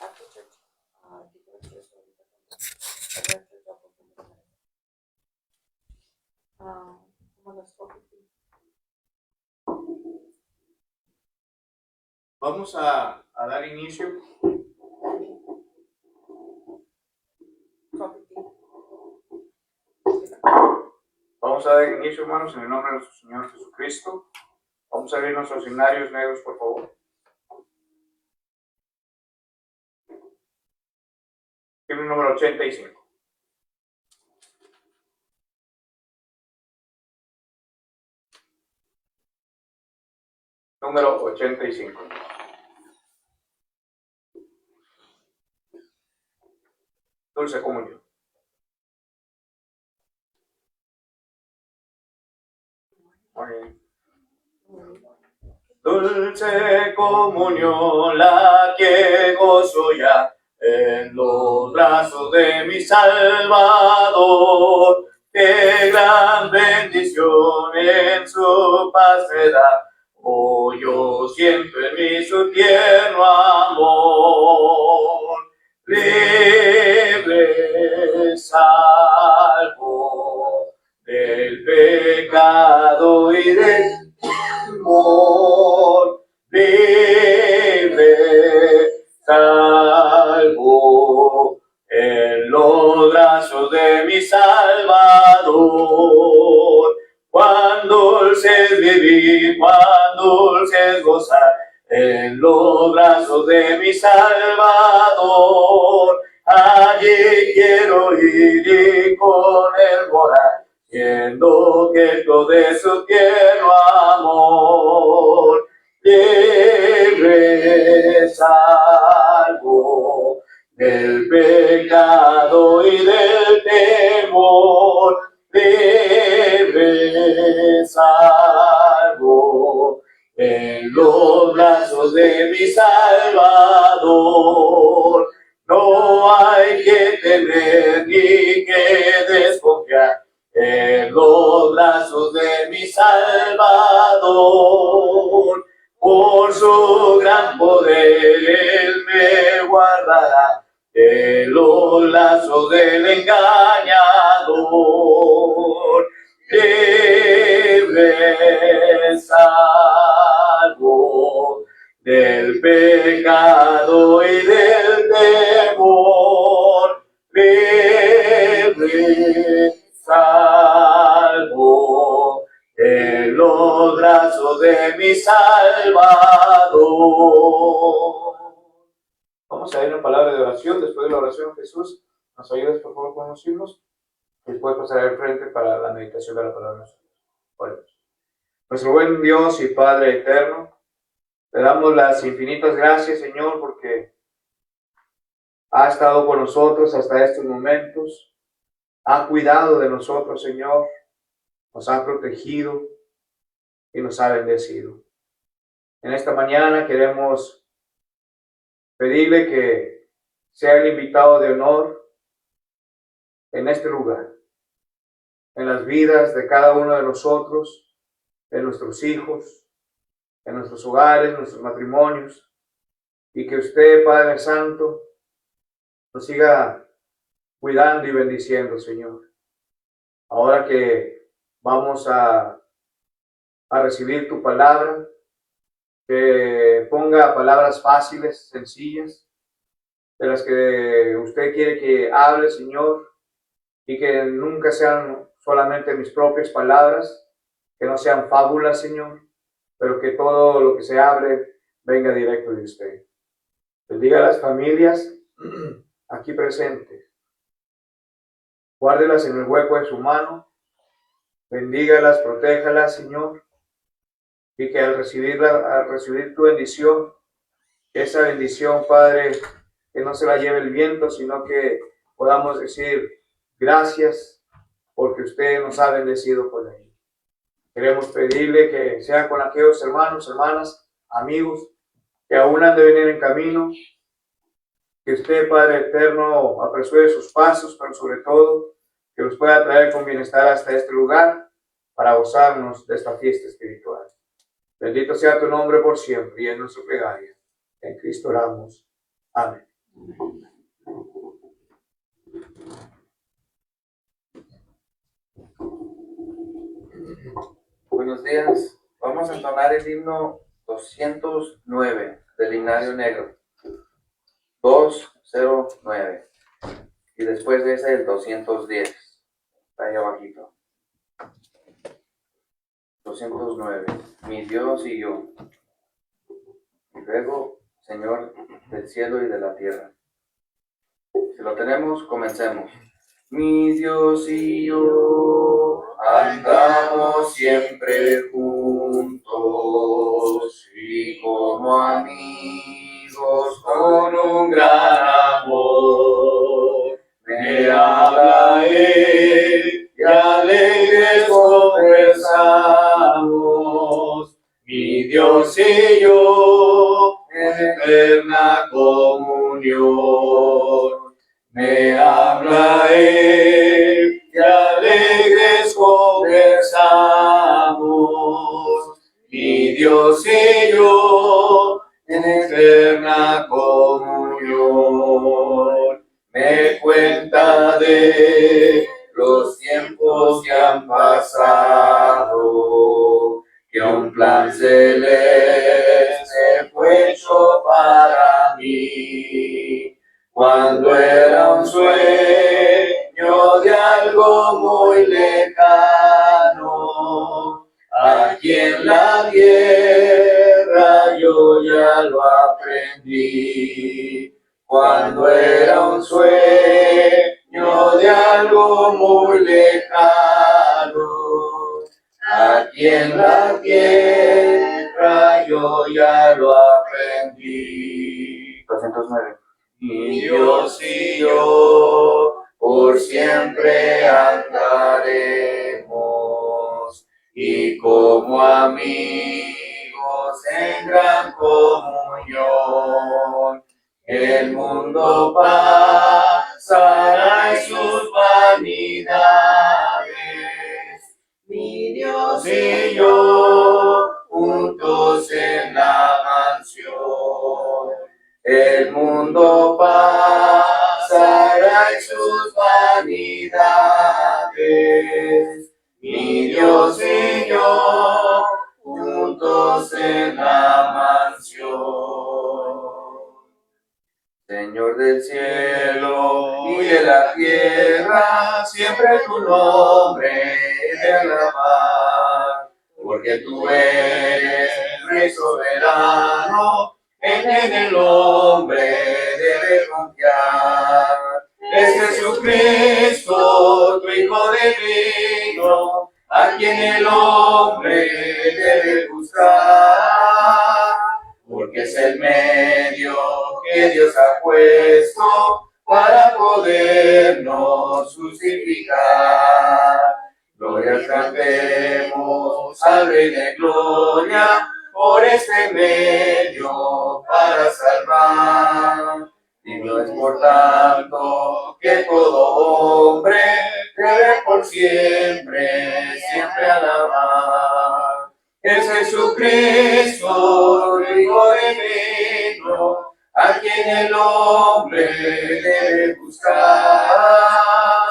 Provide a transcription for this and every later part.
after church, different church como las 4:15. Vamos a dar inicio. Vamos a dar inicio, hermanos, en el nombre de nuestro Señor Jesucristo. Vamos a abrir nuestros himnarios negros, por favor. Himno número 85. Número 85. Dulce comunión. Dulce comunión, la que gozo ya en los brazos de mi Salvador. Qué gran bendición en su paz me da. Oh, yo siento en mí su tierno amor. Libre, salvo del pecado y del temor. Libre, salvo en los brazos de mi Salvador. Cuán dulce es vivir, cuán dulce es gozar en los brazos de mi Salvador. Allí quiero ir y con él morar, siendo quieto de su tierno amor. Libre, salvo del pecado y del temor. Libre, salvo en los brazos de mi Salvador. No hay que temer ni que desconfiar en los brazos de mi Salvador. Por su gran poder Él me guardará de los lazos del engañador. Libre, salvo del pecado y del temor. Libre, salvo en los brazos de mi Salvador. Vamos a ir a una palabra de oración. Después de la oración, Jesús, nos ayudas por favor con los himnos. Y después pasar al frente para la meditación de la palabra. Oremos. Nuestro buen Dios y Padre eterno, te damos las infinitas gracias, Señor, porque ha estado con nosotros hasta estos momentos, ha cuidado de nosotros, Señor, nos ha protegido y nos ha bendecido. En esta mañana queremos pedirle que sea el invitado de honor en este lugar, en las vidas de cada uno de nosotros, de nuestros hijos, en nuestros hogares, nuestros matrimonios, y que usted, Padre Santo, nos siga cuidando y bendiciendo, Señor. Ahora que vamos a recibir tu palabra, que ponga palabras fáciles, sencillas, de las que usted quiere que hable, Señor, y que nunca sean solamente mis propias palabras, que no sean fábulas, Señor, pero que todo lo que se hable venga directo de usted. Bendiga a las familias aquí presentes. Guárdelas en el hueco de su mano. Bendígalas, protéjalas, Señor. Y que al recibir tu bendición, esa bendición, Padre, que no se la lleve el viento, sino que podamos decir gracias porque usted nos ha bendecido con ello. Queremos pedirle que sea con aquellos hermanos, hermanas, amigos que aún han de venir en camino, que usted, Padre eterno, apresure sus pasos, pero sobre todo que los pueda traer con bienestar hasta este lugar para gozarnos de esta fiesta espiritual. Bendito sea tu nombre por siempre y en nuestra plegaria. En Cristo oramos. Amén. Buenos días. Vamos a entonar el himno 209 del Himnario Negro. 209. Y después de ese el 210. Está ahí abajito. 209. Mi Dios y yo. Y luego, Señor del cielo y de la tierra. Si lo tenemos, comencemos. Mi Dios y yo andamos siempre juntos y como amigos con un gran amor. Me habla Él y alegres conversamos. Mi Dios y yo en eterna comunión. Me habla Él y alegres conversamos. Mi Dios y yo en eterna comunión. Me cuenta de los tiempos que han pasado, que un plan celeste fue hecho para mí. Cuando era un sueño de algo muy lejano, aquí en la tierra yo ya lo aprendí. Cuando era un sueño de algo muy lejano, aquí en la tierra yo ya lo aprendí. 209. Mi Dios y yo por siempre andaremos y como amigos en gran comunión. El mundo pasará y sus vanidades. Mi Dios y yo juntos en la mansión. El mundo pasará y sus vanidades. Mi Dios y yo juntos en la mansión. Señor del cielo y de la tierra, siempre tu nombre de alabar, porque tú eres Rey soberano, en el hombre debe confiar. Es Jesucristo, tu Hijo divino, a quien el hombre debe buscar, porque es el medio que Dios ha puesto para podernos justificar. Gloria cantemos al Rey de gloria, por este medio para salvar. Digno es por tanto que todo hombre debe por siempre, siempre alabar. Es Jesucristo, tu Hijo divino, a quien el hombre debe buscar,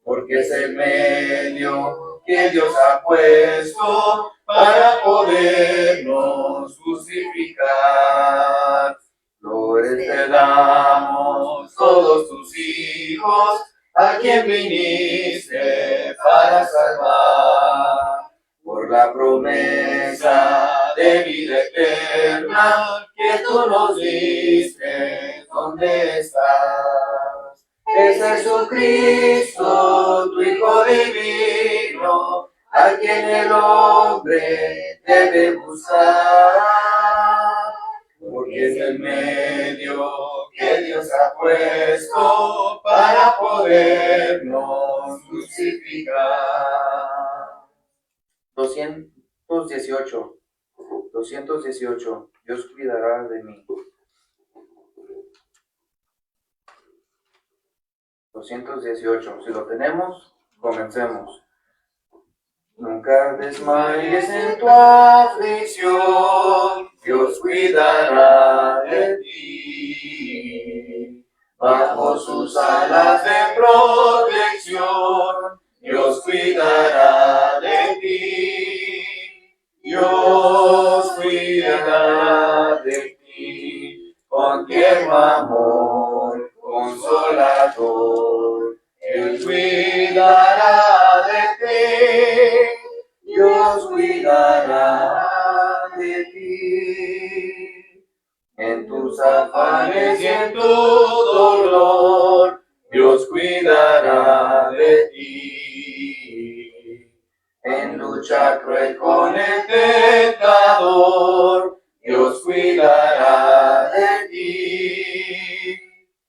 porque es el medio que Dios ha puesto para podernos justificar. Gloria te damos todos tus hijos, a quien viniste para salvar, por la promesa de vida eterna que tú nos diste. ¿Dónde estás? Es Jesucristo, tu Hijo divino, a quien el hombre debe buscar, porque es el medio que Dios ha puesto para podernos justificar. 218. Dios cuidará de mí. 218. Si lo tenemos, comencemos. Nunca desmayes en tu aflicción, Dios cuidará de ti. bajo sus alas de protección, Dios cuidará de ti, Dios cuidará de ti, con tierno amor, consolador, Él cuidará de ti, Dios cuidará de ti. En tus afanes y en tu dolor, Dios cuidará de ti. En lucha cruel con el tentador, Dios cuidará de ti.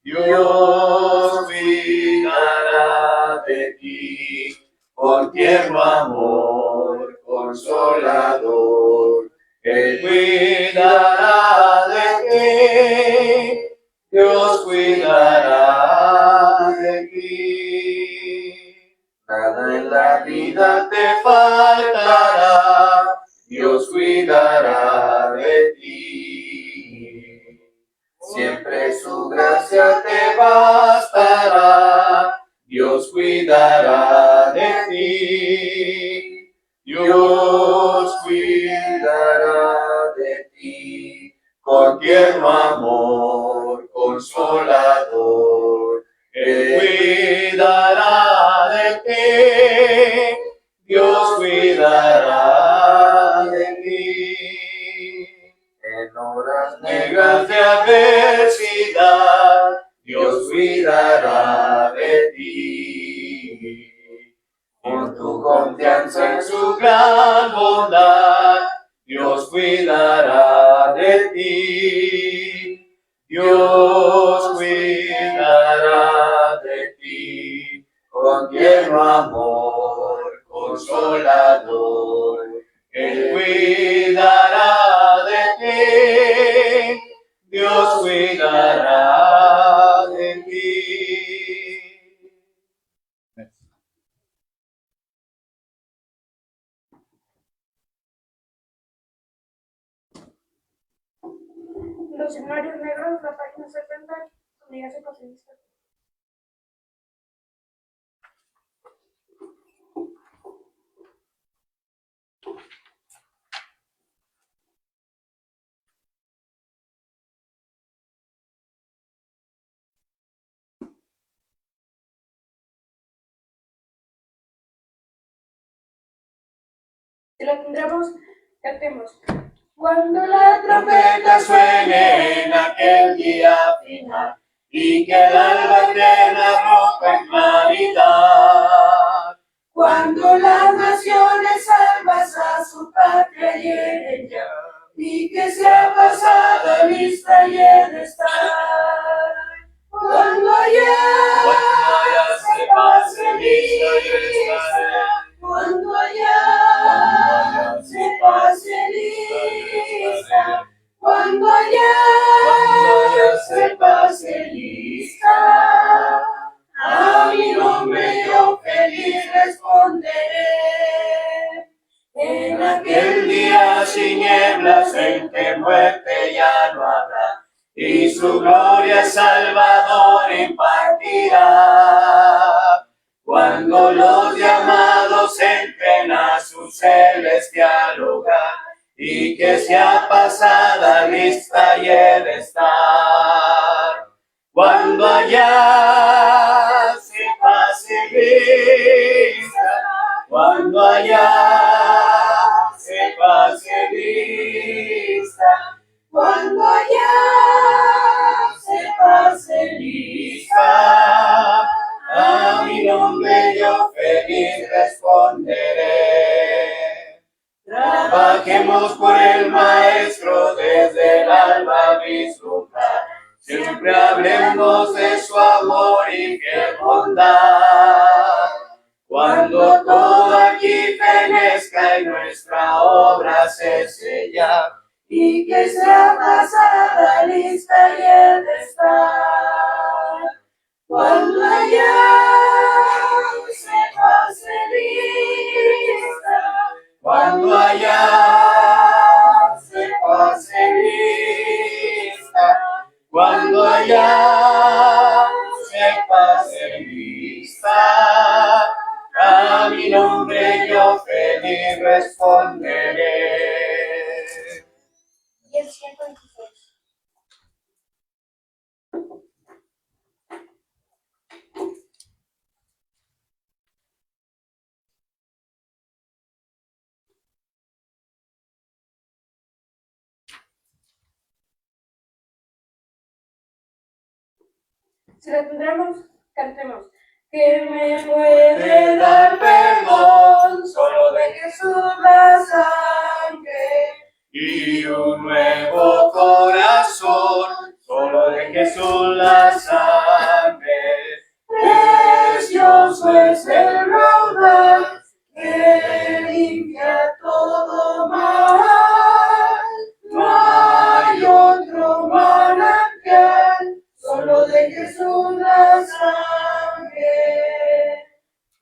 Dios cuidará de ti, con tierno amor, consolador. Él cuidará de ti, Dios cuidará de ti. Nada en la vida te faltará, Dios cuidará de ti. Siempre su gracia te bastará, Dios cuidará de ti. Dios cuidará de ti, con tierno amor, consolador. Él cuidará de ti, Dios cuidará de ti. En horas negras de adversidad, Dios cuidará de ti. Con tu confianza en su gran bondad, Dios cuidará de ti. Dios cuidará de ti, con tierno amor, consolador. Él cuidará de ti, Dios cuidará de ti. Los himnarios negros, la página 70, Unidad Pacifista. Si lo tendremos, cantemos. Cuando la trompeta suene en aquel día final y que el alba eterna rompa en claridad, cuando las naciones salvas a su patria lleguen ya y que sea pasada lista y en estar, cuando allá se pase lista, cuando allá se pase lista, cuando allá se pase lista, a mi nombre yo feliz responderé. En aquel día sin nieblas en que muerte ya no habrá, y su gloria Salvador impartirá. Cuando los llamados entren a su celestial hogar, y que sea pasada lista y el estar. Cuando allá se pase lista, cuando allá se pase lista, cuando allá se pase lista, a mi nombre yo feliz responderé. Trabajemos por el Maestro desde el alba vislumbrar, siempre hablemos de su amor y fiel bondad. Cuando todo aquí fenezca y nuestra obra se sella, y que sea pasada lista y el estar. Cuando allá se pase lista, cuando allá se pase lista, cuando allá responderé. Y el 126. Si lo tendremos, cantemos. Que me puede dar perdón, solo de Jesús la sangre. Y un nuevo corazón, solo de Jesús la sangre. Precioso es el raudal que limpia todo mal. No hay otro manantial, solo de Jesús la sangre.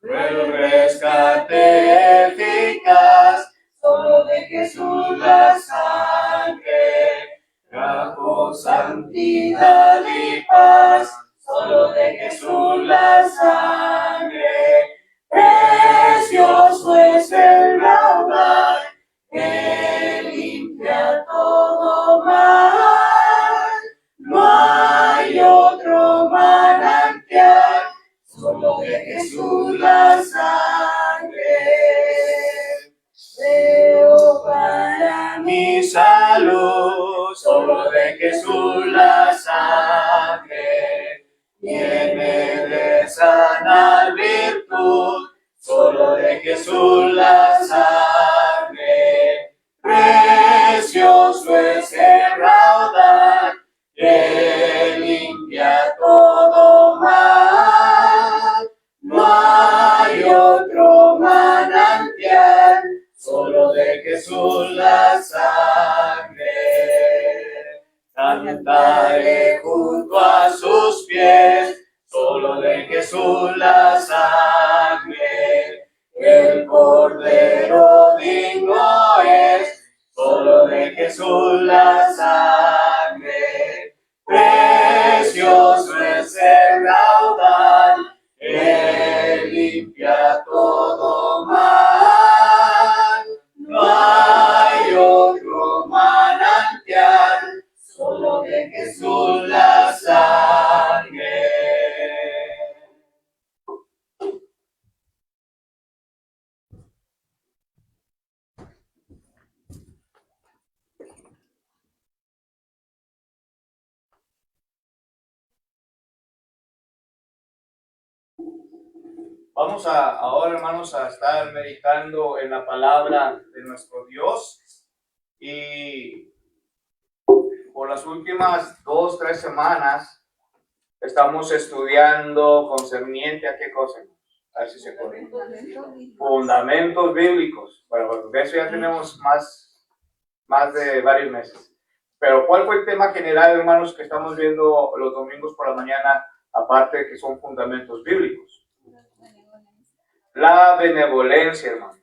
El rescate eficaz, Solo de Jesús la sangre. trajo santidad y paz, Solo de Jesús la sangre. Precioso es el raudal que limpia todo mal. No hay otro manantial, solo de Jesús la sangre. Veo para mí mi salud, solo de Jesús la sangre. Viene de sana virtud, solo de Jesús la sangre. Precioso es el raudal que limpia todo mal. No hay otro manantial, solo de Jesús la sangre. Cantaré junto a sus pies, solo de Jesús la sangre. El Cordero digno es, solo de Jesús la sangre. Precioso es el raudal que limpia todo mal. No hay otro manantial, solo de Jesús la sangre. Vamos ahora, hermanos, a estar meditando en la palabra de nuestro Dios. Y por las últimas 2-3 semanas estamos estudiando concerniente a qué cosa. A ver si se puede. Fundamentos bíblicos. Bueno, de eso ya tenemos más de varios meses. Pero ¿cuál fue el tema general, hermanos, que estamos viendo los domingos por la mañana, aparte de que son fundamentos bíblicos? La benevolencia, hermanos.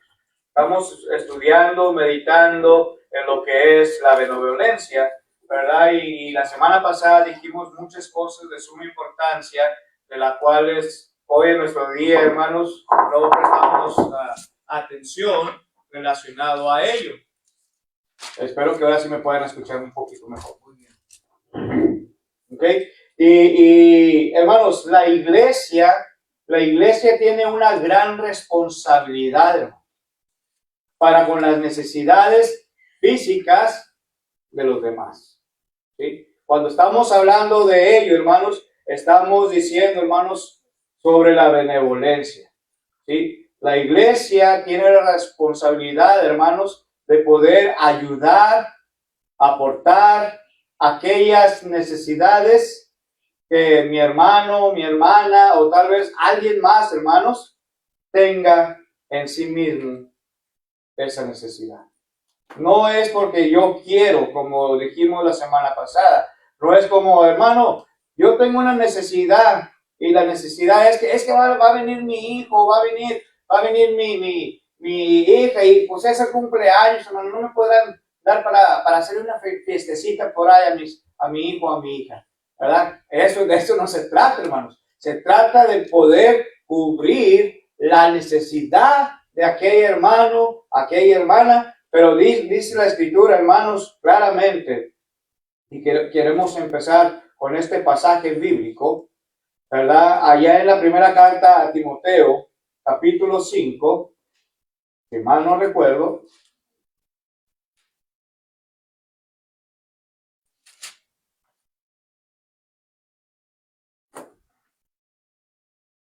Estamos estudiando, meditando en lo que es la benevolencia, ¿verdad? Y la semana pasada dijimos muchas cosas de suma importancia, de las cuales hoy en nuestro día, hermanos, no prestamos atención relacionado a ello. Espero que ahora sí me puedan escuchar un poquito mejor. Muy bien. ¿Ok? Y hermanos, la iglesia tiene una gran responsabilidad, hermano, para con las necesidades físicas de los demás. ¿Sí? Cuando estamos hablando de ello, hermanos, estamos diciendo, hermanos, sobre la benevolencia. ¿Sí? La iglesia tiene la responsabilidad, hermanos, de poder ayudar, aportar aquellas necesidades que mi hermano, mi hermana o tal vez alguien más, hermanos, tenga en sí mismo esa necesidad. No es porque yo quiero, como dijimos la semana pasada. No es como, hermano, yo tengo una necesidad y la necesidad es que va a venir mi hijo, va a venir mi hija y pues es el cumpleaños, hermano, no me podrán dar para hacer una fiestecita por ahí a mi hijo, a mi hija, ¿verdad? De eso no se trata, hermanos. Se trata de poder cubrir la necesidad de aquel hermano, aquella hermana, pero dice la Escritura, hermanos, claramente, y queremos empezar con este pasaje bíblico, ¿verdad? Allá en la primera carta a Timoteo, capítulo 5, si mal no recuerdo,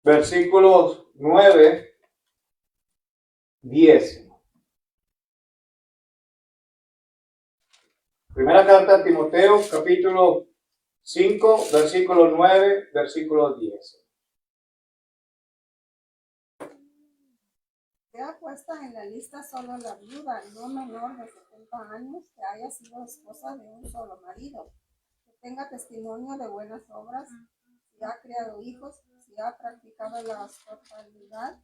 versículos 9, 10. Primera carta a Timoteo, capítulo 5, versículo 9, versículo 10. Sea puesta en la lista solo la viuda, no menor de 70 años, que haya sido esposa de un solo marido, que tenga testimonio de buenas obras, si ha criado hijos, si ha practicado la hospitalidad,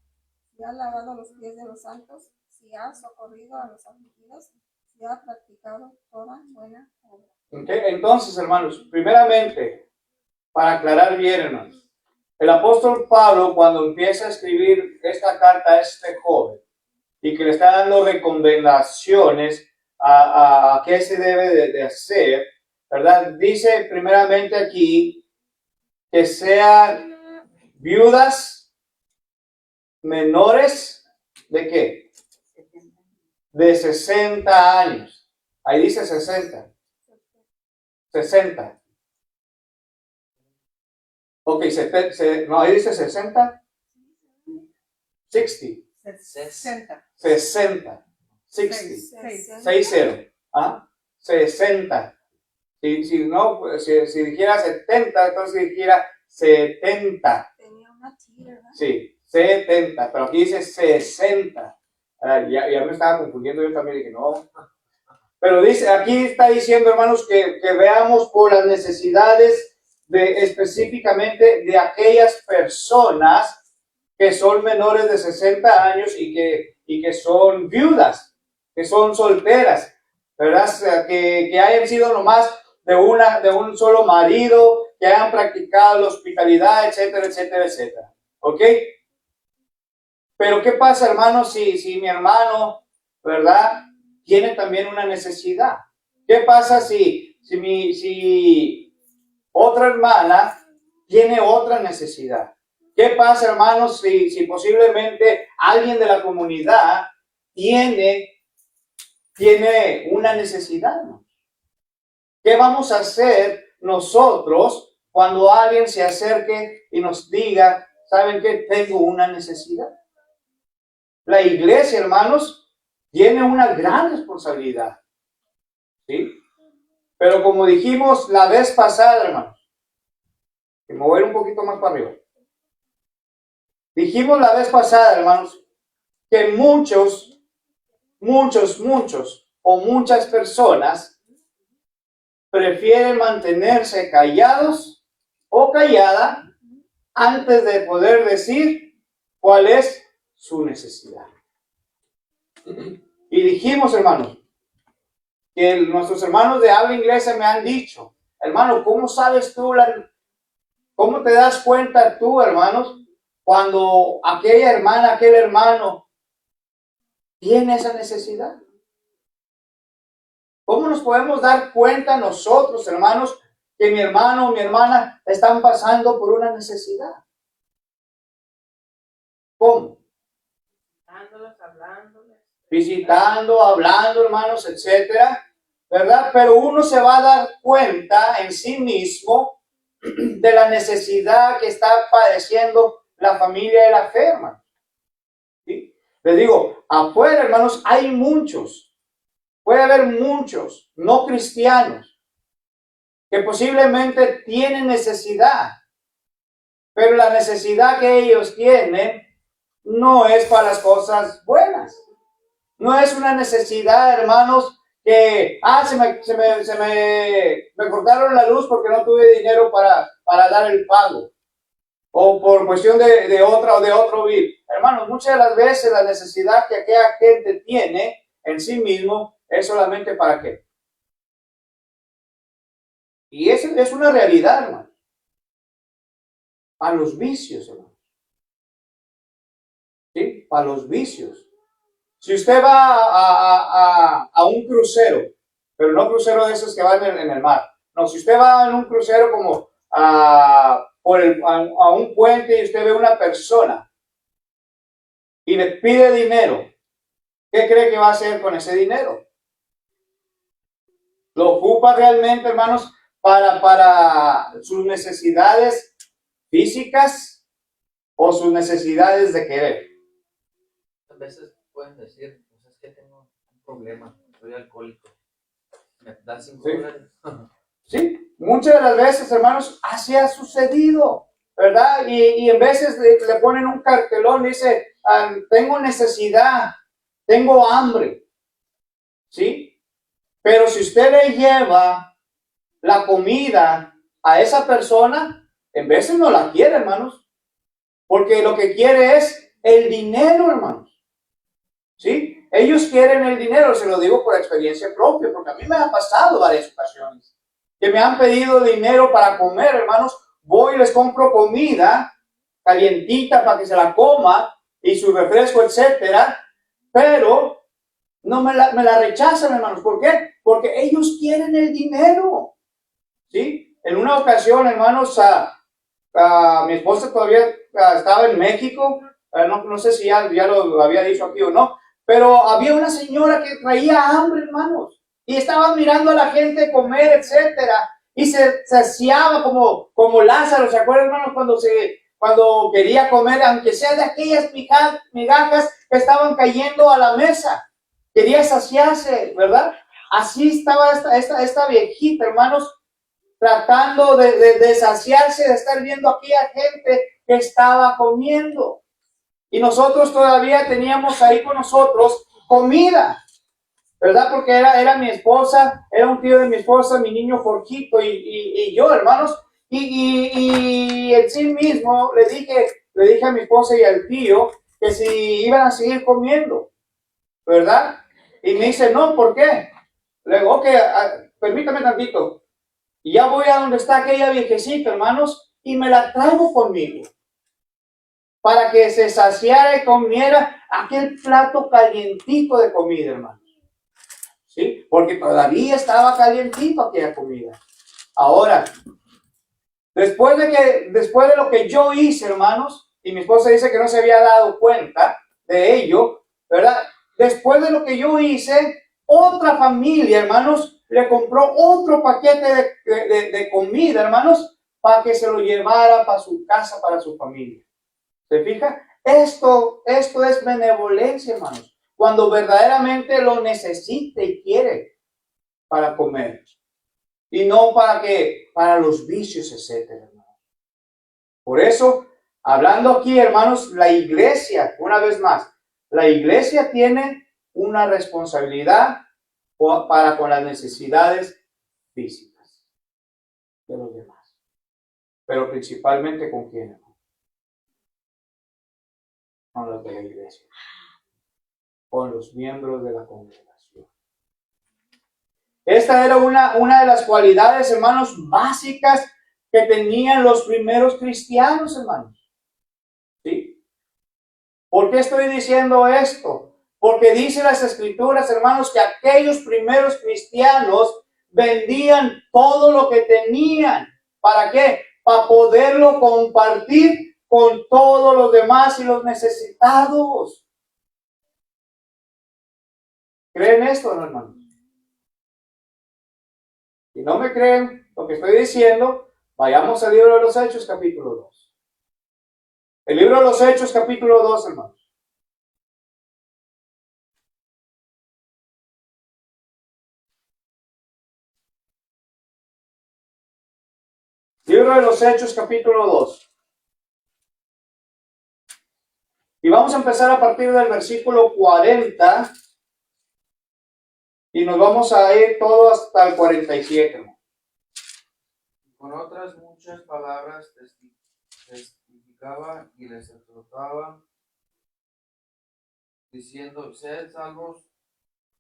si ha lavado los pies de los santos, si ha socorrido a los afligidos, si ha practicado toda buena obra. Okay. Entonces, hermanos, primeramente, para aclarar bien, hermanos, el apóstol Pablo, cuando empieza a escribir esta carta a este joven y que le está dando recomendaciones a qué se debe de hacer, ¿verdad? Dice primeramente aquí que sean viudas menores de ¿qué? De 60 años. Ahí dice 60. 60. Ok, no, ahí dice 60. 60. 60. 60. 60. 60. ¿Ah? 60. Si no, pues, si dijera 70, entonces dijera 70. Tenía una tira, ¿verdad? Sí, 70. Pero aquí dice 60. Ya me estaba confundiendo yo también, dije no. Pero dice, aquí está diciendo, hermanos, que veamos por las necesidades específicamente de aquellas personas que son menores de 60 años y que son viudas, que son solteras, ¿verdad? O sea, que hayan sido nomás de un solo marido, que hayan practicado la hospitalidad, etcétera, etcétera, etcétera. ¿Ok? Pero ¿qué pasa, hermano, si mi hermano, ¿verdad?, tiene también una necesidad? ¿Qué pasa si otra hermana tiene otra necesidad? ¿Qué pasa, hermanos, si posiblemente alguien de la comunidad tiene una necesidad? ¿Qué vamos a hacer nosotros cuando alguien se acerque y nos diga, ¿saben qué? Tengo una necesidad. La iglesia, hermanos, tiene una gran responsabilidad. ¿Sí? Pero como dijimos la vez pasada, hermanos, y mover un poquito más para arriba. Dijimos la vez pasada, hermanos, que muchos o muchas personas prefieren mantenerse callados o callada antes de poder decir cuál es su necesidad. Y dijimos, hermanos, que nuestros hermanos de habla inglesa me han dicho, hermano, ¿cómo sabes tú, cómo te das cuenta tú, hermanos, cuando aquella hermana, aquel hermano tiene esa necesidad? ¿Cómo nos podemos dar cuenta nosotros, hermanos, que mi hermano o mi hermana están pasando por una necesidad? ¿Cómo? Visitando, hablando, hermanos, etcétera, ¿verdad? Pero uno se va a dar cuenta en sí mismo de la necesidad que está padeciendo la familia de la fe, hermano. ¿Sí? Les digo, afuera, hermanos, hay muchos, puede haber muchos no cristianos que posiblemente tienen necesidad, pero la necesidad que ellos tienen no es para las cosas buenas. No es una necesidad, hermanos, que, me cortaron la luz porque no tuve dinero para dar el pago. O por cuestión de otro bill. Hermanos, muchas de las veces la necesidad que aquella gente tiene en sí mismo es solamente para qué. Y es una realidad, hermano. A los vicios, hermano. ¿sí? Para los vicios. Si usted va a un crucero, pero no crucero de esos que van en el mar, no, si usted va en un crucero como a un puente y usted ve una persona y le pide dinero, ¿qué cree que va a hacer con ese dinero? ¿Lo ocupa realmente, hermanos, para sus necesidades físicas o sus necesidades de querer? A veces pueden decir, pues es que tengo un problema, soy alcohólico. ¿Me das $5? Sí, muchas de las veces, hermanos, así ha sucedido, ¿verdad? Y en veces le ponen un cartelón, dice, tengo necesidad, tengo hambre, ¿sí? Pero si usted le lleva la comida a esa persona, en veces no la quiere, hermanos, porque lo que quiere es el dinero, hermanos, ¿sí? Ellos quieren el dinero, se lo digo por experiencia propia, porque a mí me ha pasado varias ocasiones, que me han pedido dinero para comer, hermanos, voy y les compro comida calientita para que se la coma y su refresco, etcétera, pero no me la rechazan, hermanos. ¿Por qué? Porque ellos quieren el dinero, ¿sí? En una ocasión, hermanos, mi esposa todavía estaba en México, no sé si ya lo había dicho aquí o no, pero había una señora que traía hambre, hermanos, y estaba mirando a la gente comer, etcétera, y se saciaba como Lázaro. ¿Se acuerdan, hermanos, cuando quería comer, aunque sea de aquellas migajas que estaban cayendo a la mesa? Quería saciarse, ¿verdad? Así estaba esta viejita, hermanos, tratando de saciarse, de estar viendo aquí a gente que estaba comiendo. Y nosotros todavía teníamos ahí con nosotros comida, ¿verdad? Porque era mi esposa, era un tío de mi esposa, mi niño Jorgito y yo, hermanos. Y en sí mismo le dije a mi esposa y al tío que si iban a seguir comiendo, ¿verdad? Y me dice, no, ¿por qué? Le digo, ok, permítame tantito. Y ya voy a donde está aquella viejecita, hermanos, y me la traigo conmigo, para que se saciara y comiera aquel plato calientito de comida, hermanos. ¿Sí? Porque todavía estaba calientito aquella comida. Ahora, después de lo que yo hice, hermanos, y mi esposa dice que no se había dado cuenta de ello, ¿verdad? Después de lo que yo hice, otra familia, hermanos, le compró otro paquete de comida, hermanos, para que se lo llevara para su casa, para su familia. ¿Se fija? Esto es benevolencia, hermanos. Cuando verdaderamente lo necesite y quiere para comer. Y no para los vicios, etcétera, hermanos. Por eso, hablando aquí, hermanos, la iglesia, una vez más, la iglesia tiene una responsabilidad para con las necesidades físicas de los demás. Pero principalmente con quién, hermano? Con los de la iglesia. Con los miembros de la congregación. Esta era una de las cualidades, hermanos, básicas que tenían los primeros cristianos, hermanos. ¿Sí? ¿Por qué estoy diciendo esto? Porque dice las escrituras, hermanos, que aquellos primeros cristianos vendían todo lo que tenían. ¿Para qué? Para poderlo compartir con todos los demás y los necesitados. ¿Creen esto, no, hermanos? Si no me creen lo que estoy diciendo, vayamos al libro de los Hechos, capítulo 2. El libro de los Hechos, capítulo 2, hermanos. Libro de los Hechos, capítulo 2. Y vamos a empezar a partir del versículo 40 y nos vamos a ir todo hasta el 47, hermano. Con otras muchas palabras testificaba y les exhortaba, diciendo, sed salvos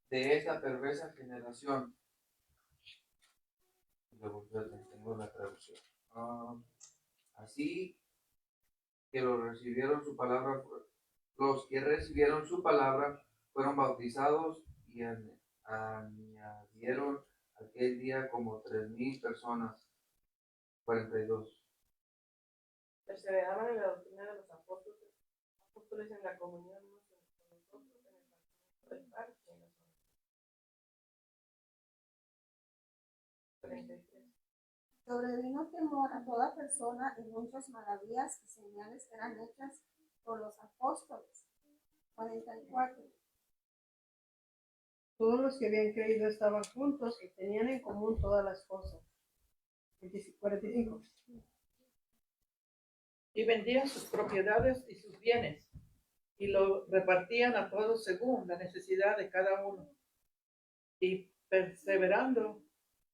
de esta perversa generación. Luego tengo la traducción. Así que lo recibieron su palabra Los que recibieron su palabra fueron bautizados y añadieron aquel día como 3,000 personas. 42. Perseveraban en la doctrina de los apóstoles en la comunión unos con otros, en el partimiento del pan y en las oraciones. 43. Sobrevino temor a toda persona y muchas maravillas y señales eran hechas por los apóstoles. 44. Todos los que habían creído estaban juntos y tenían en común todas las cosas. 45. Y vendían sus propiedades y sus bienes, y lo repartían a todos según la necesidad de cada uno. Y perseverando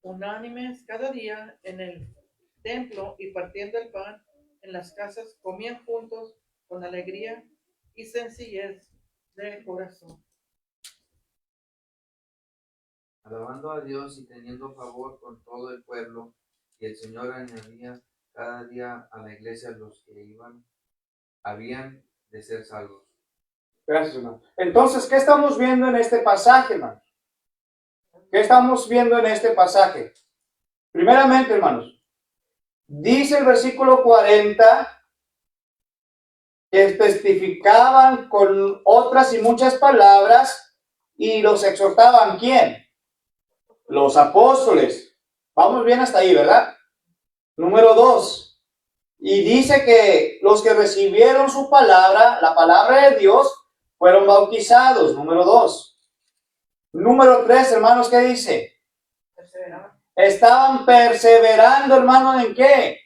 unánimes cada día en el templo y partiendo el pan en las casas, comían juntos con alegría y sencillez de corazón, Alabando a Dios y teniendo favor con todo el pueblo, y el Señor añadía cada día a la iglesia los que habían de ser salvos. Gracias, hermano. Entonces, ¿qué estamos viendo en este pasaje, hermano? ¿Qué estamos viendo en este pasaje? Primeramente, hermanos, dice el versículo 40 que testificaban con otras y muchas palabras y los exhortaban, ¿quién? Los apóstoles. Vamos bien hasta ahí, ¿verdad? Número 2. Y dice que los que recibieron su palabra, la palabra de Dios, fueron bautizados. Número 2. Número 3, hermanos, ¿qué dice? Perseveraban. Estaban perseverando, hermanos, ¿en qué?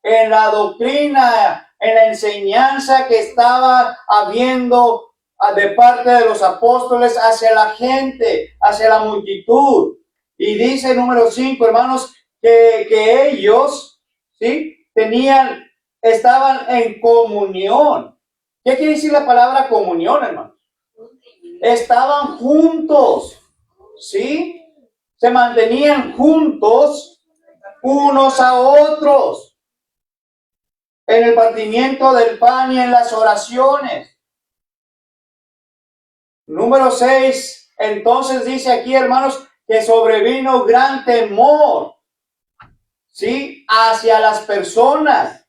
En la doctrina, en la enseñanza que estaba habiendo de parte de los apóstoles hacia la gente, hacia la multitud. Y dice número 5, hermanos, que ellos, ¿sí? Estaban en comunión. ¿Qué quiere decir la palabra comunión, hermanos? Estaban juntos, ¿sí? Se mantenían juntos unos a otros en el partimiento del pan y en las oraciones. Número 6, entonces dice aquí, hermanos, que sobrevino gran temor, ¿sí? Hacia las personas.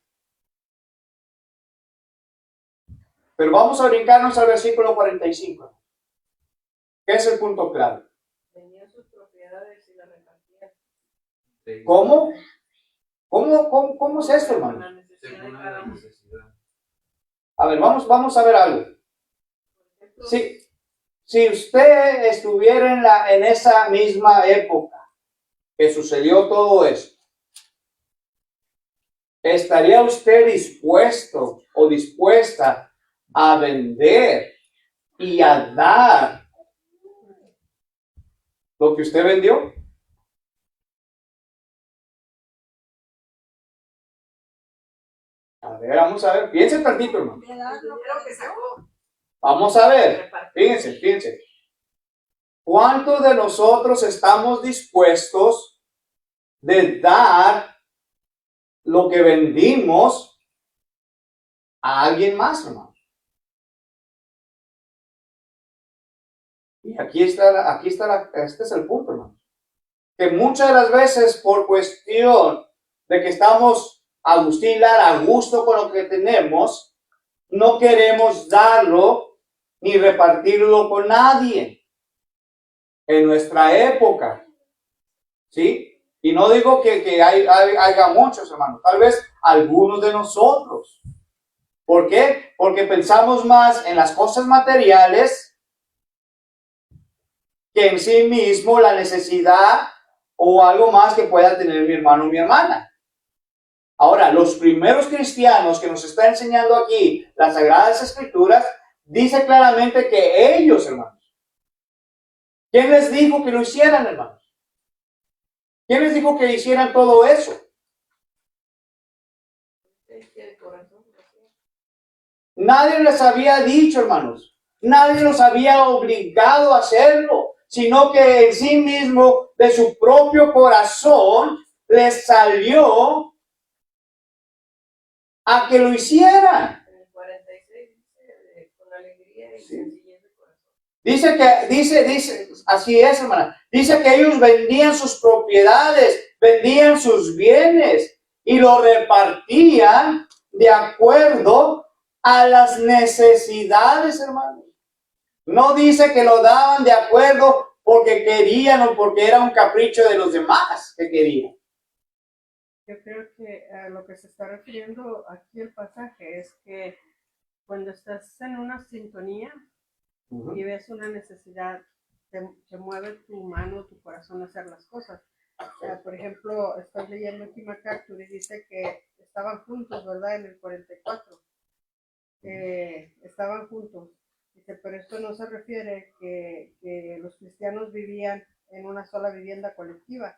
Pero vamos a brincarnos al versículo 45, que es el punto clave. Vendían sus propiedades y las repartían. ¿Cómo? ¿Cómo es esto, hermano? Con la necesidad de Según cada la uno. necesidad. A ver, vamos a ver algo. Si usted estuviera en esa misma época que sucedió todo esto, ¿estaría usted dispuesto o dispuesta a vender y a dar lo que usted vendió? A ver, vamos a ver. Piense tantito, hermano. De dar lo que sacó. Vamos a ver. Fíjense. ¿Cuántos de nosotros estamos dispuestos de dar lo que vendimos a alguien más, hermano? Y este es el punto, hermano. Que muchas de las veces por cuestión de que estamos Agustín Lara a gusto con lo que tenemos, no queremos darlo ni repartirlo con nadie. En nuestra época, ¿sí? Y no digo que haya muchos, hermanos, tal vez algunos de nosotros. ¿Por qué? Porque pensamos más en las cosas materiales que en sí mismo la necesidad o algo más que pueda tener mi hermano o mi hermana. Ahora, los primeros cristianos que nos está enseñando aquí las Sagradas Escrituras, dice claramente que ellos, hermanos, ¿quién les dijo que lo hicieran, hermanos? ¿Quién les dijo que hicieran todo eso? Nadie les había dicho, hermanos. Nadie los había obligado a hacerlo, sino que en sí mismo, de su propio corazón, les salió a que lo hicieran. En el 46 dice, con alegría Dice, así es, hermana. Dice que ellos vendían sus propiedades, vendían sus bienes y lo repartían de acuerdo a las necesidades, hermano. No dice que lo daban de acuerdo porque querían o porque era un capricho de los demás que querían. Yo creo que a lo que se está refiriendo aquí el pasaje es que cuando estás en una sintonía y ves una necesidad, te mueve tu mano, tu corazón a hacer las cosas. Por ejemplo, estoy leyendo aquí MacArthur y dice que estaban juntos, ¿verdad? En el 44. Estaban juntos. Dice, pero esto no se refiere que los cristianos vivían en una sola vivienda colectiva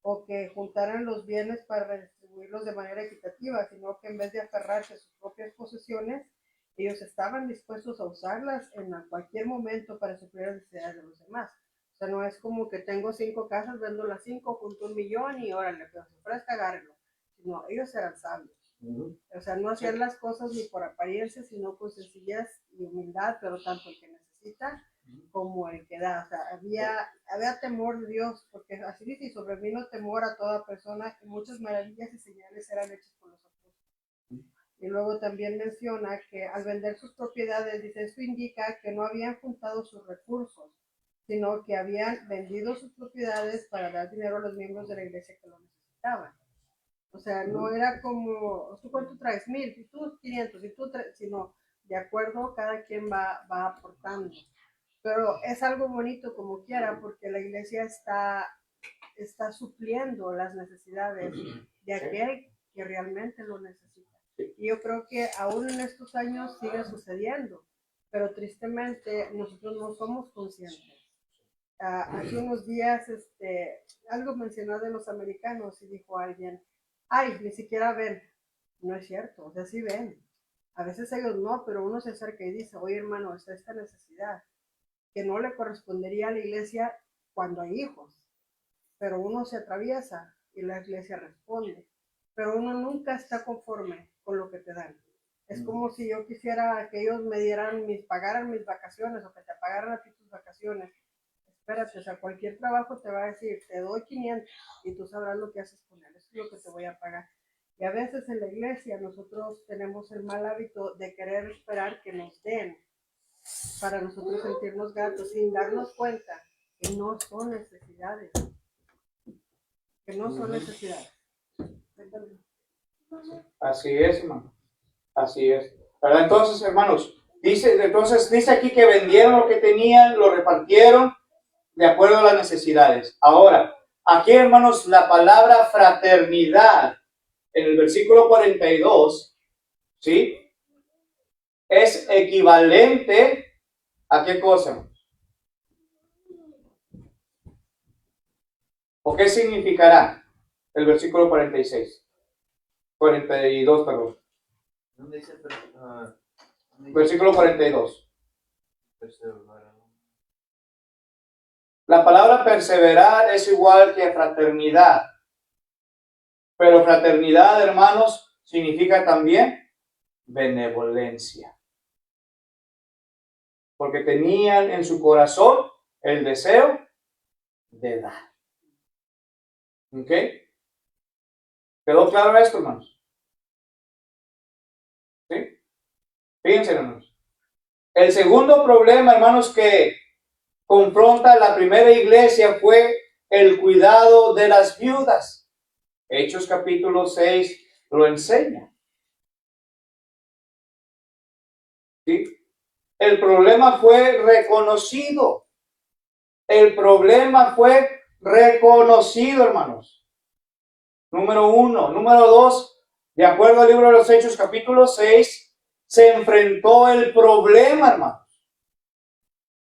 o que juntaran los bienes para redistribuirlos de manera equitativa, sino que en vez de aferrarse a sus propias posesiones, ellos estaban dispuestos a usarlas en cualquier momento para suplir las necesidades de los demás. O sea, no es como que tengo 5 casas, vendo las 5, junto $1 millón y órale, que se ofrezca, agárrenlo. No, ellos eran sabios. O sea, no hacían las cosas ni por apariencia, sino con sencillez y humildad, pero tanto el que necesita como el que da. O sea, había temor de Dios, porque así dice, y sobrevino temor a toda persona, y muchas maravillas y señales eran hechas por los apóstoles. Y luego también menciona que al vender sus propiedades, dice, esto indica que no habían juntado sus recursos, sino que habían vendido sus propiedades para dar dinero a los miembros de la iglesia que lo necesitaban. O sea, no era como, ¿tú cuánto traes? 1,000, y tú 500, y tú 3, sino de acuerdo, cada quien va aportando. Pero es algo bonito como quiera, porque la iglesia está supliendo las necesidades de aquel que realmente lo necesita. Y yo creo que aún en estos años sigue sucediendo, pero tristemente nosotros no somos conscientes. Hace unos días algo mencionó de los americanos y dijo alguien, ay, ni siquiera ven. No es cierto, o sea, sí ven. A veces ellos no, pero uno se acerca y dice, oye hermano, está esta necesidad que no le correspondería a la iglesia cuando hay hijos, pero uno se atraviesa y la iglesia responde, pero uno nunca está conforme con lo que te dan. Es como si yo quisiera que ellos pagaran mis vacaciones o que te pagaran a ti tus vacaciones. Espérate, o sea, cualquier trabajo te va a decir, te doy 500 y tú sabrás lo que haces con él, eso es lo que te voy a pagar. Y a veces en la iglesia nosotros tenemos el mal hábito de querer esperar que nos den para nosotros sentirnos gratos sin darnos cuenta que no son necesidades. Que no son necesidades. Así es, hermano. Así es. ¿Verdad? Entonces, hermanos, dice aquí que vendieron lo que tenían, lo repartieron de acuerdo a las necesidades. Ahora, aquí, hermanos, la palabra fraternidad en el versículo 42, ¿sí? Es equivalente a qué cosa. ¿O qué significará el versículo 46? 42, perdón. ¿Dónde dice? Versículo 42. La palabra perseverar es igual que fraternidad. Pero fraternidad, hermanos, significa también benevolencia. Porque tenían en su corazón el deseo de dar. ¿Ok? ¿Quedó claro esto, hermanos? ¿Sí? Fíjense, hermanos. El segundo problema, hermanos, que confronta la primera iglesia fue el cuidado de las viudas. Hechos capítulo 6 lo enseña. ¿Sí? El problema fue reconocido. El problema fue reconocido, hermanos. Número 1. Número 2, de acuerdo al libro de los Hechos capítulo 6, se enfrentó el problema, hermanos.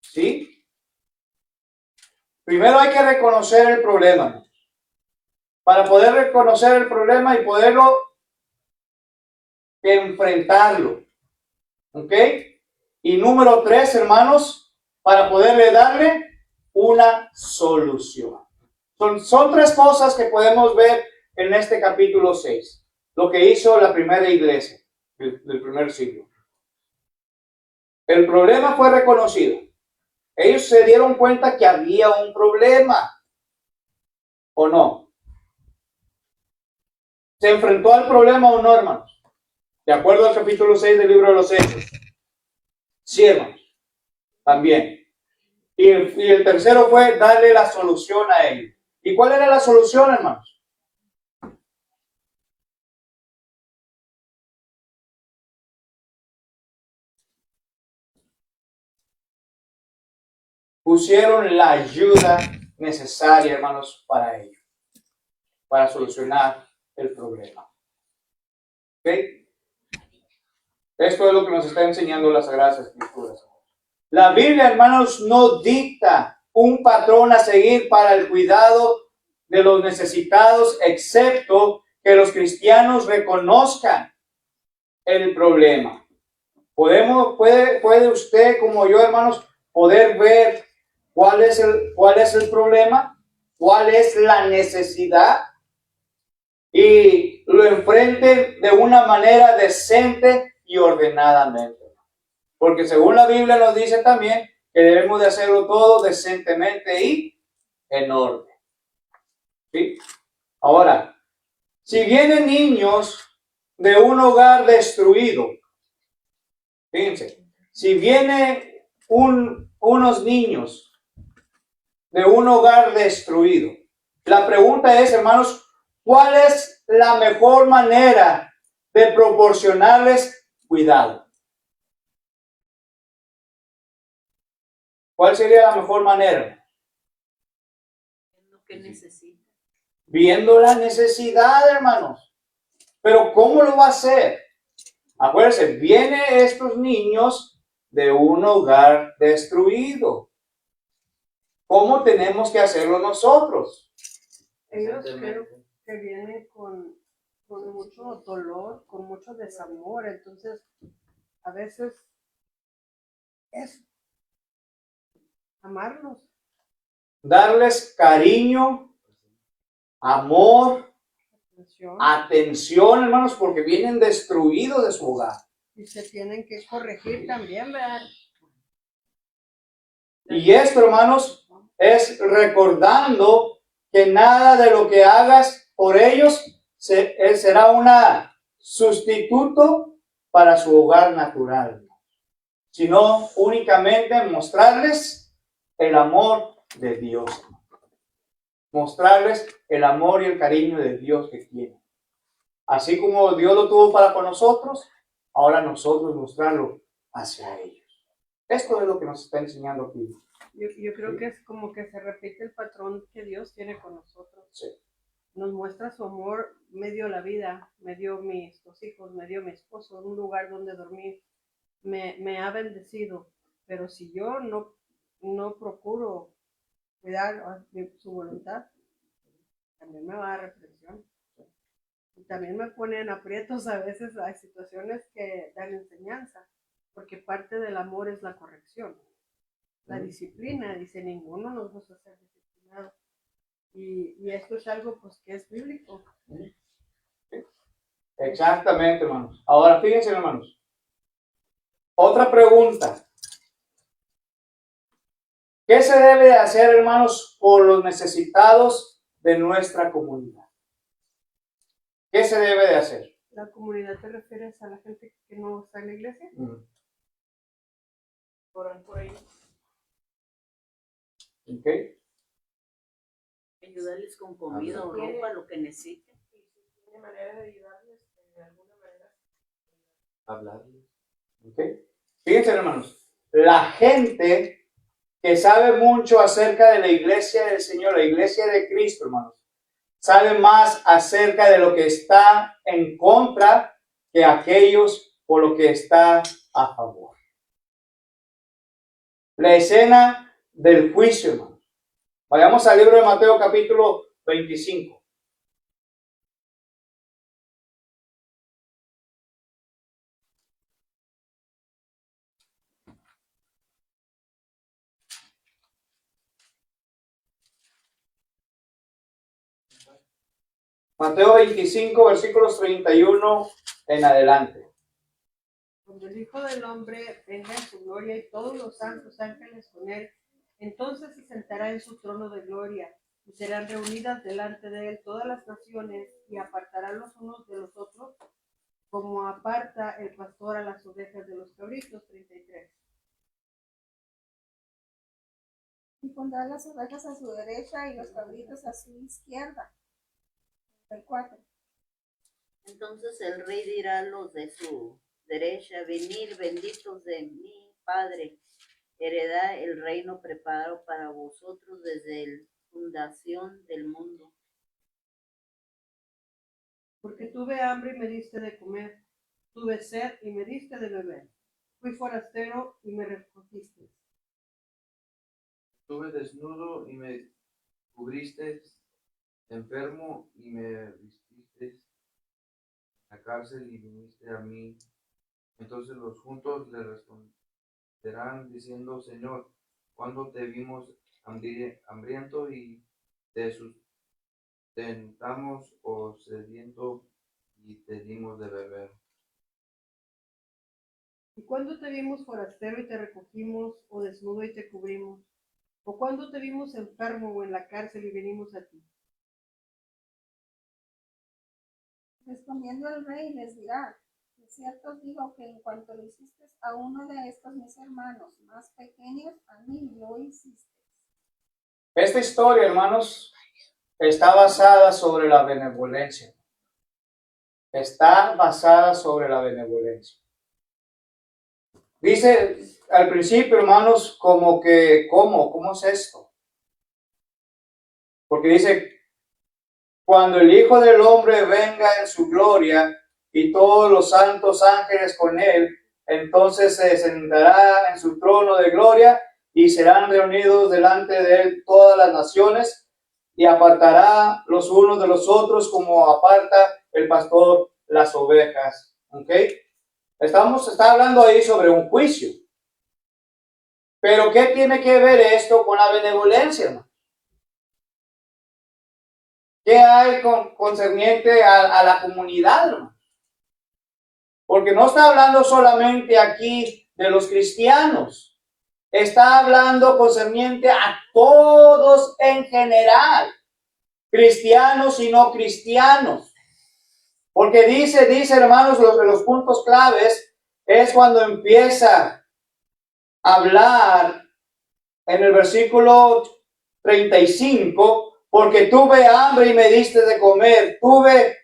¿Sí? Primero hay que reconocer el problema, hermanos. Para poder reconocer el problema y poderlo enfrentarlo. ¿Ok? Y número 3, hermanos, para poderle darle una solución. Son 3 cosas que podemos ver en este capítulo 6. Lo que hizo la primera iglesia del primer siglo. El problema fue reconocido. Ellos se dieron cuenta que había un problema, ¿o no? ¿Se enfrentó al problema o no, hermanos? De acuerdo al capítulo 6 del libro de los Hechos. Sí, hermanos. También. Y el tercero fue darle la solución a ellos. ¿Y cuál era la solución, hermanos? Pusieron la ayuda necesaria, hermanos, para ello, para solucionar el problema. ¿Ok? Esto es lo que nos está enseñando las Sagradas Escrituras. La Biblia, hermanos, no dicta un patrón a seguir para el cuidado de los necesitados, excepto que los cristianos reconozcan el problema. ¿Puede usted, como yo, hermanos, poder ver cuál es el problema? ¿Cuál es la necesidad? Y lo enfrente de una manera decente y ordenadamente. Porque según la Biblia nos dice también que debemos de hacerlo todo decentemente y en orden. ¿Sí? Ahora, si vienen niños de un hogar destruido, fíjense, si vienen unos niños de un hogar destruido, la pregunta es, hermanos, ¿cuál es la mejor manera de proporcionarles cuidado? ¿Cuál sería la mejor manera? Lo que necesita. Viendo la necesidad, hermanos. Pero ¿cómo lo va a hacer? Acuérdense, vienen estos niños de un hogar destruido. ¿Cómo tenemos que hacerlo nosotros? Ellos creo que vienen con mucho dolor, con mucho desamor, entonces a veces es amarlos. Darles cariño, amor, atención, hermanos, porque vienen destruidos de su hogar. Y se tienen que corregir también, ¿verdad? Y esto, hermanos, es recordando que nada de lo que hagas por ellos será un sustituto para su hogar natural, sino únicamente mostrarles el amor de Dios. Mostrarles el amor y el cariño de Dios que tienen. Así como Dios lo tuvo para con nosotros, ahora nosotros mostrarlo hacia ellos. Esto es lo que nos está enseñando aquí. Yo creo que es como que se repite el patrón que Dios tiene con nosotros. Sí. Nos muestra su amor, me dio la vida, me dio mis dos hijos, me dio mi esposo, un lugar donde dormir, me ha bendecido. Pero si yo no procuro cuidar su voluntad, también me va a dar represión. Y también me ponen aprietos a veces, hay situaciones que dan enseñanza, porque parte del amor es la corrección. La disciplina, dice, ninguno nos gusta ser disciplinado. Y esto es algo pues que es bíblico. Exactamente, hermanos. Ahora fíjense, hermanos. Otra pregunta. ¿Qué se debe de hacer, hermanos, por los necesitados de nuestra comunidad? ¿Qué se debe de hacer? ¿La comunidad te refieres a la gente que no está en la iglesia? Orar por ellos. ¿Ok? Ayudarles con comida o ropa, lo que necesiten. ¿Tiene manera de ayudarles de alguna manera? Hablarles. ¿Ok? Fíjense, hermanos. La gente que sabe mucho acerca de la iglesia del Señor, la iglesia de Cristo, hermanos, sabe más acerca de lo que está en contra que aquellos por lo que está a favor. La escena del juicio, hermanos. Vayamos al libro de Mateo capítulo 25. Mateo 25, versículos 31 en adelante. Cuando el Hijo del Hombre venga en su gloria y todos los santos ángeles con él, entonces se sentará en su trono de gloria y serán reunidas delante de él todas las naciones y apartará los unos de los otros, como aparta el pastor a las ovejas de los cabritos. 33. Y pondrá las ovejas a su derecha y los cabritos a su izquierda. 34. Entonces el rey dirá a los de su derecha, venid benditos de mi Padre, heredad el reino preparado para vosotros desde la fundación del mundo. Porque tuve hambre y me diste de comer, tuve sed y me diste de beber, fui forastero y me recogiste. Estuve desnudo y me cubriste, enfermo y me vististe, en la cárcel y viniste a mí. Entonces los juntos le responderán diciendo, Señor, ¿cuándo te vimos hambriento y te sustentamos, o sediento y te dimos de beber? ¿Y cuándo te vimos forastero y te recogimos, o desnudo y te cubrimos? ¿O cuándo te vimos enfermo o en la cárcel y venimos a ti? Respondiendo el rey les dirá, de cierto os digo que en cuanto lo hiciste a uno de estos mis hermanos más pequeños, a mí lo hiciste. Esta historia, hermanos, está basada sobre la benevolencia. Está basada sobre la benevolencia. Dice al principio, hermanos, como que, ¿cómo es esto? Porque dice, cuando el Hijo del Hombre venga en su gloria y todos los santos ángeles con él, entonces se sentará en su trono de gloria y serán reunidos delante de él todas las naciones y apartará los unos de los otros como aparta el pastor las ovejas. ¿Ok? Está hablando ahí sobre un juicio. Pero ¿qué tiene que ver esto con la benevolencia, hermano? ¿Qué hay concerniente a la comunidad, hermano? Porque no está hablando solamente aquí de los cristianos. Está hablando concerniente a todos en general. Cristianos y no cristianos. Porque dice hermanos, los puntos claves es cuando empieza a hablar en el versículo 35, porque tuve hambre y me diste de comer, tuve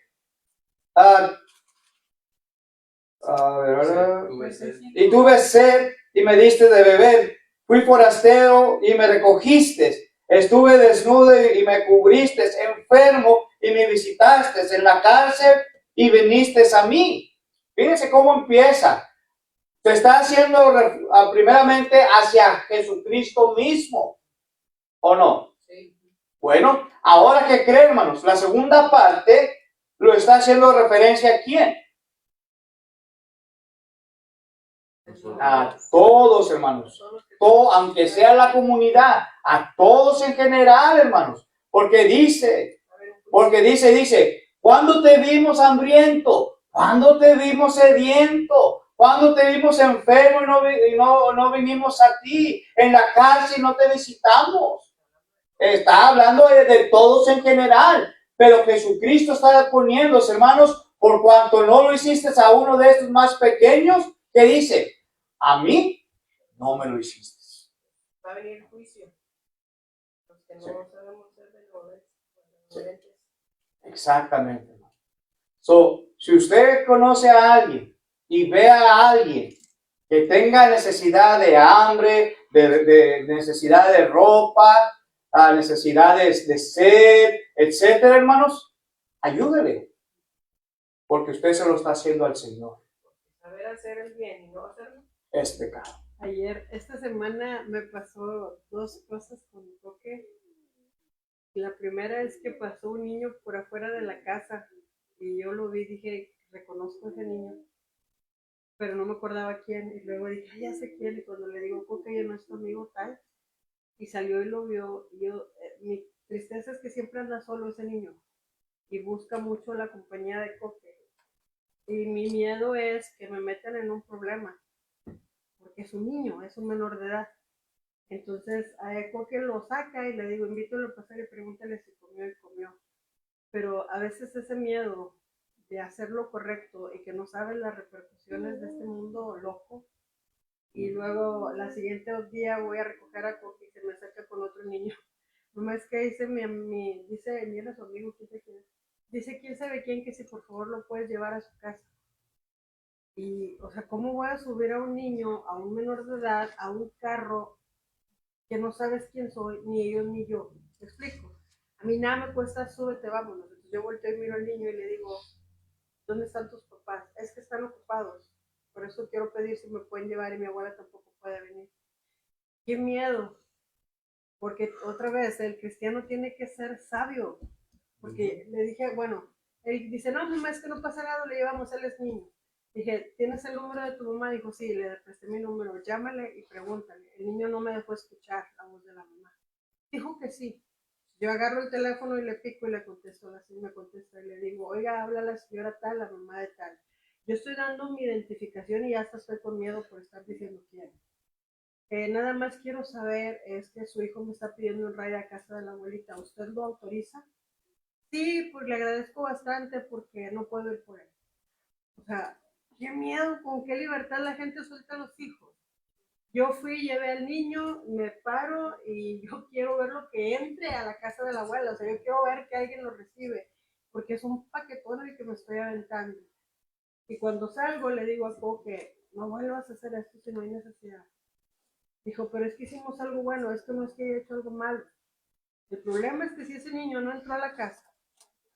y tuve sed y me diste de beber, fui forastero y me recogiste, estuve desnudo y me cubriste, enfermo y me visitaste, en la cárcel y viniste a mí. Fíjense cómo empieza. Se está haciendo primeramente hacia Jesucristo mismo, ¿o no? Sí. Bueno, ahora que creen, hermanos, la segunda parte lo está haciendo referencia a quién. A todos, hermanos. Aunque sea la comunidad, a todos en general, hermanos. Porque dice, ¿cuándo te vimos hambriento? ¿Cuándo te vimos sediento? ¿Cuándo te vimos enfermo y no vinimos a ti? En la cárcel no te visitamos. Está hablando de todos en general. Pero Jesucristo está poniéndose, hermanos, por cuanto no lo hiciste a uno de estos más pequeños, ¿qué dice? A mí no me lo hiciste. Va a venir juicio. Los que no sabemos ser benevolentes. Exactamente. Si usted conoce a alguien y ve a alguien que tenga necesidad de hambre, de necesidad de ropa, necesidades de sed, etcétera, hermanos, ayúdele. Porque usted se lo está haciendo al Señor. Saber hacer el bien y no hacerlo. Es pecado. Esta semana me pasó dos cosas con Coque. La primera es que pasó un niño por afuera de la casa y yo lo vi y dije, reconozco a ese niño, pero no me acordaba quién. Y luego dije, ya sé quién. Y cuando le digo, Coque, ya no es tu amigo tal, y salió y lo vio. Y mi tristeza es que siempre anda solo ese niño y busca mucho la compañía de Coque. Y mi miedo es que me metan en un problema, porque es un niño, es un menor de edad. Entonces, a Eco que lo saca y le digo, invítalo a pasar y pregúntale si comió y comió. Pero a veces ese miedo de hacer lo correcto y que no sabes las repercusiones de este mundo loco, y luego la siguiente día voy a recoger a Coqui y se me acerca con otro niño. No es que dice dice, mira su amigo, quién sabe quién es. Dice, quién sabe quién, que si por favor lo puedes llevar a su casa. Y, o sea, ¿cómo voy a subir a un niño, a un menor de edad, a un carro que no sabes quién soy, ni ellos ni yo? ¿Me explico? A mí nada me cuesta, súbete, vámonos. Entonces yo volteo y miro al niño y le digo, ¿dónde están tus papás? Es que están ocupados. Por eso quiero pedir si me pueden llevar y mi abuela tampoco puede venir. ¡Qué miedo! Porque otra vez, el cristiano tiene que ser sabio. Porque le dije, bueno, él dice, no, mamá, es que no pasa nada, le llevamos, él es niño. Dije, ¿tienes el número de tu mamá? Dijo, sí, le presté mi número, llámale y pregúntale. El niño no me dejó escuchar la voz de la mamá. Dijo que sí. Yo agarro el teléfono y le pico y le contesto, así me contesta y le digo, oiga, habla la señora tal, la mamá de tal. Yo estoy dando mi identificación y hasta estoy con miedo por estar diciendo quién. Nada más quiero saber, es que su hijo me está pidiendo un ride a casa de la abuelita, ¿usted lo autoriza? Sí, pues le agradezco bastante porque no puedo ir por él. O sea, qué miedo, con qué libertad la gente suelta a los hijos. Yo fui, llevé al niño, me paro y yo quiero ver lo que entre a la casa de la abuela. O sea, yo quiero ver que alguien lo recibe, porque es un paquetón el que me estoy aventando. Y cuando salgo le digo a Co que no vuelvas a hacer esto si no hay necesidad. Dijo, pero es que hicimos algo bueno, esto no es que haya hecho algo malo. El problema es que si ese niño no entró a la casa,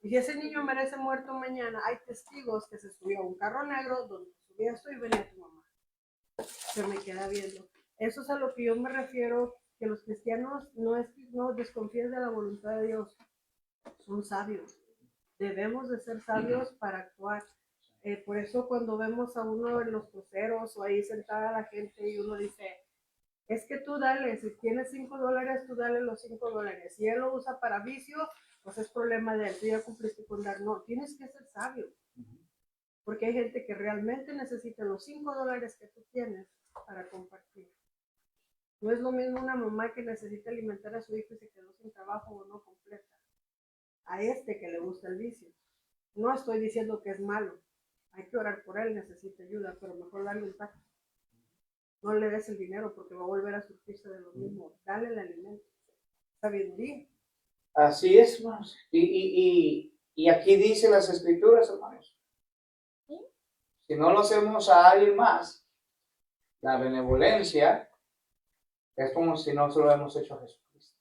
y si ese niño merece muerto mañana, hay testigos que se subió a un carro negro donde subías tú y venía tu mamá. Se me queda viendo. Eso es a lo que yo me refiero, que los cristianos no desconfíen de la voluntad de Dios, son sabios. Debemos de ser sabios para actuar. Por eso cuando vemos a uno en los cruceros o ahí sentada la gente y uno dice, es que tú dale, si tienes $5, tú dale los $5. Si él lo usa para vicio, pues es problema de él, tú ya cumpliste con dar. No, tienes que ser sabio. Porque hay gente que realmente necesita los $5 que tú tienes para compartir. No es lo mismo una mamá que necesita alimentar a su hijo y se quedó sin trabajo o no completa. A este que le gusta el vicio. No estoy diciendo que es malo. Hay que orar por él, necesita ayuda, pero mejor darle un taco. No le des el dinero porque va a volver a surgirse de lo mismo. Dale el alimento. Sabiduría. Así es, hermanos. Y aquí dice las escrituras, hermanos. Si no lo hacemos a alguien más, la benevolencia es como si no se lo hemos hecho a Jesucristo.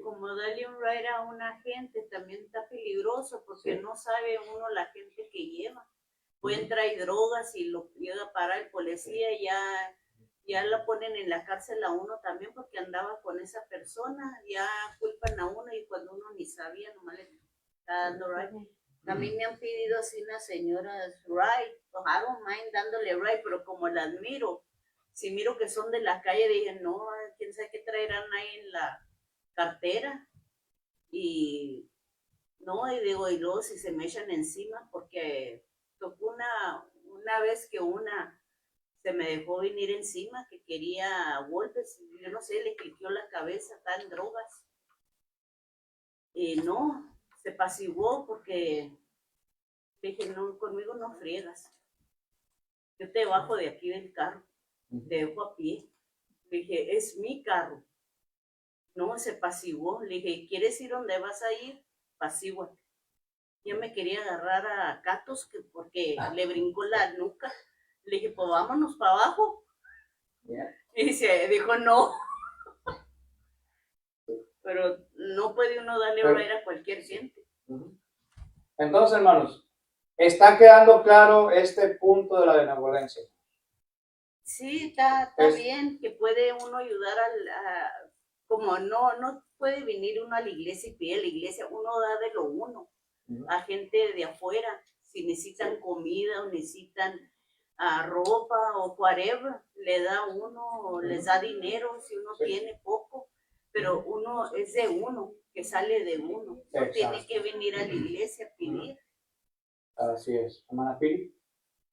Como darle un ride a una gente también está peligroso porque Sí. no sabe uno la gente que lleva. Pueden traer drogas y lo llega a parar el policía y ya la ponen en la cárcel a uno también porque andaba con esa persona, ya culpan a uno y cuando uno ni sabía, nomás le está dando ride. A mí me han pedido así unas señoras ride, I don't mind dándole ride, pero como las miro, si miro que son de la calle, dije, no, quién sabe qué traerán ahí en la cartera. Y no, y digo, y luego si se me echan encima, porque tocó una vez que una se me dejó venir encima, que quería golpes, yo no sé, le cliqueó la cabeza, está en drogas. Y no, se apaciguó porque dije, no, conmigo no friegas. Yo te bajo de aquí del carro, te dejo a pie. Dije, es mi carro. No, se apaciguó. Le dije, ¿quieres ir donde vas a ir? Apacíguate. Yo me quería agarrar a Catos porque le brincó la nuca. Le dije, pues vámonos para abajo. Yeah. Y dijo, no. Pero no puede uno darle ride a cualquier gente. Entonces, hermanos, está quedando claro este punto de la benevolencia. Sí, está bien que puede uno ayudar como no puede venir uno a la iglesia y pedir a la iglesia, uno da de lo uno a gente de afuera, si necesitan comida o necesitan ropa o whatever, le da uno o les da dinero si uno tiene poco, pero uno es de uno, que sale de uno, no tiene que venir a la iglesia a pedir. Así es. Hermana Pili.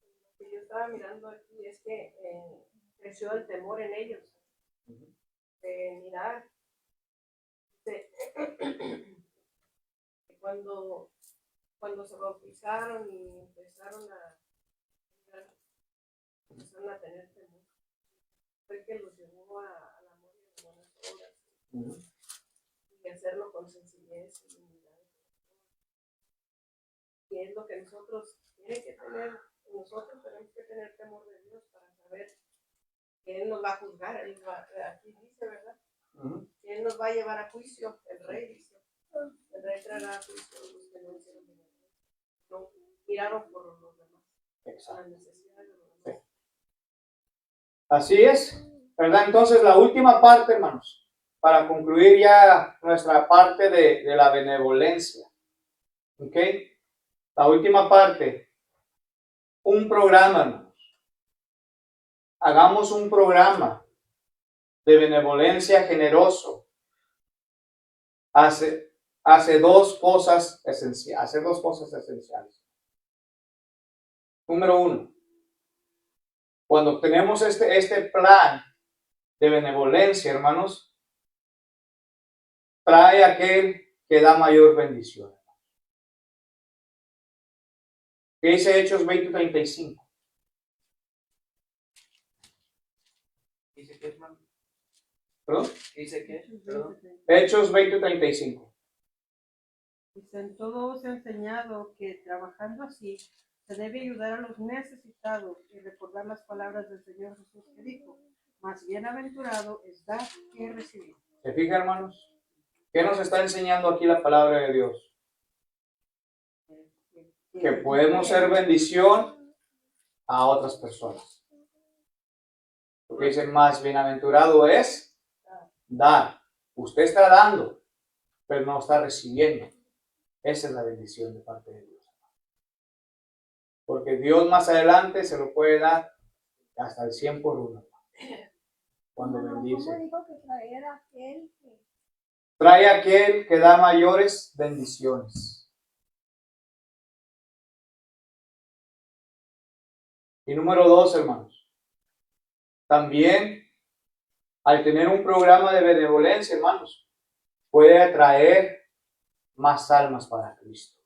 Lo que yo estaba mirando aquí es que creció el temor en ellos, de mirar, de, cuando se bautizaron y empezaron a tener temor, fue que los llevó al amor y a las buenas obras, y hacerlo con sencillez y humildad. Y es lo que nosotros tenemos que tener temor de Dios para saber que Él nos va a juzgar. Aquí dice, ¿verdad? Que Él nos va a llevar a juicio, el rey dice. El rey traerá a juicio a los que no hicieron bien. No miraron por los demás. Exacto. Las necesidades de los demás. Así es, ¿verdad? Entonces la última parte, hermanos, para concluir ya nuestra parte de la benevolencia. ¿Ok? La última parte, un programa, hermanos. Hagamos un programa de benevolencia generoso. Hace dos cosas esenciales. Número uno, cuando tenemos este plan de benevolencia, hermanos, trae aquel que da mayor bendición. ¿Qué dice Hechos 20:35? ¿Dice qué, hermano? ¿Perdón? ¿Dice qué? Perdón. Hechos 20:35. Dice, en todo os he enseñado que trabajando así se debe ayudar a los necesitados y recordar las palabras del Señor Jesús que dijo, más bienaventurado es dar que recibir. ¿Se fija, hermanos? ¿Qué nos está enseñando aquí la palabra de Dios? Que podemos ser bendición a otras personas. Porque dice, más bienaventurado es dar. Usted está dando, pero no está recibiendo. Esa es la bendición de parte de Dios. Porque Dios más adelante se lo puede dar hasta el 100 por 1. Cuando bendice. ¿Cómo dijo que traer aquel que... Trae aquel que da mayores bendiciones. Y número 2, hermanos. También, al tener un programa de benevolencia, hermanos, puede atraer más almas para Cristo.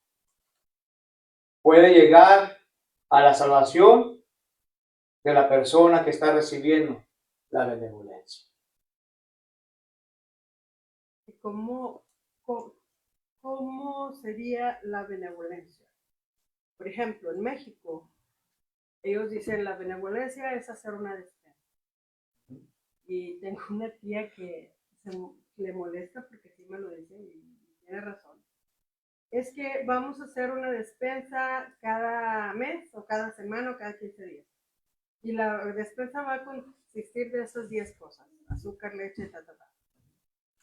Puede llegar a la salvación de la persona que está recibiendo la benevolencia. ¿Cómo sería la benevolencia? Por ejemplo, en México, ellos dicen la benevolencia es hacer una despensa. Y tengo una tía que le molesta porque sí me lo dice y tiene razón. Es que vamos a hacer una despensa cada mes o cada semana o cada 15 días. Y la despensa va a consistir de esas 10 cosas, azúcar, leche, ta.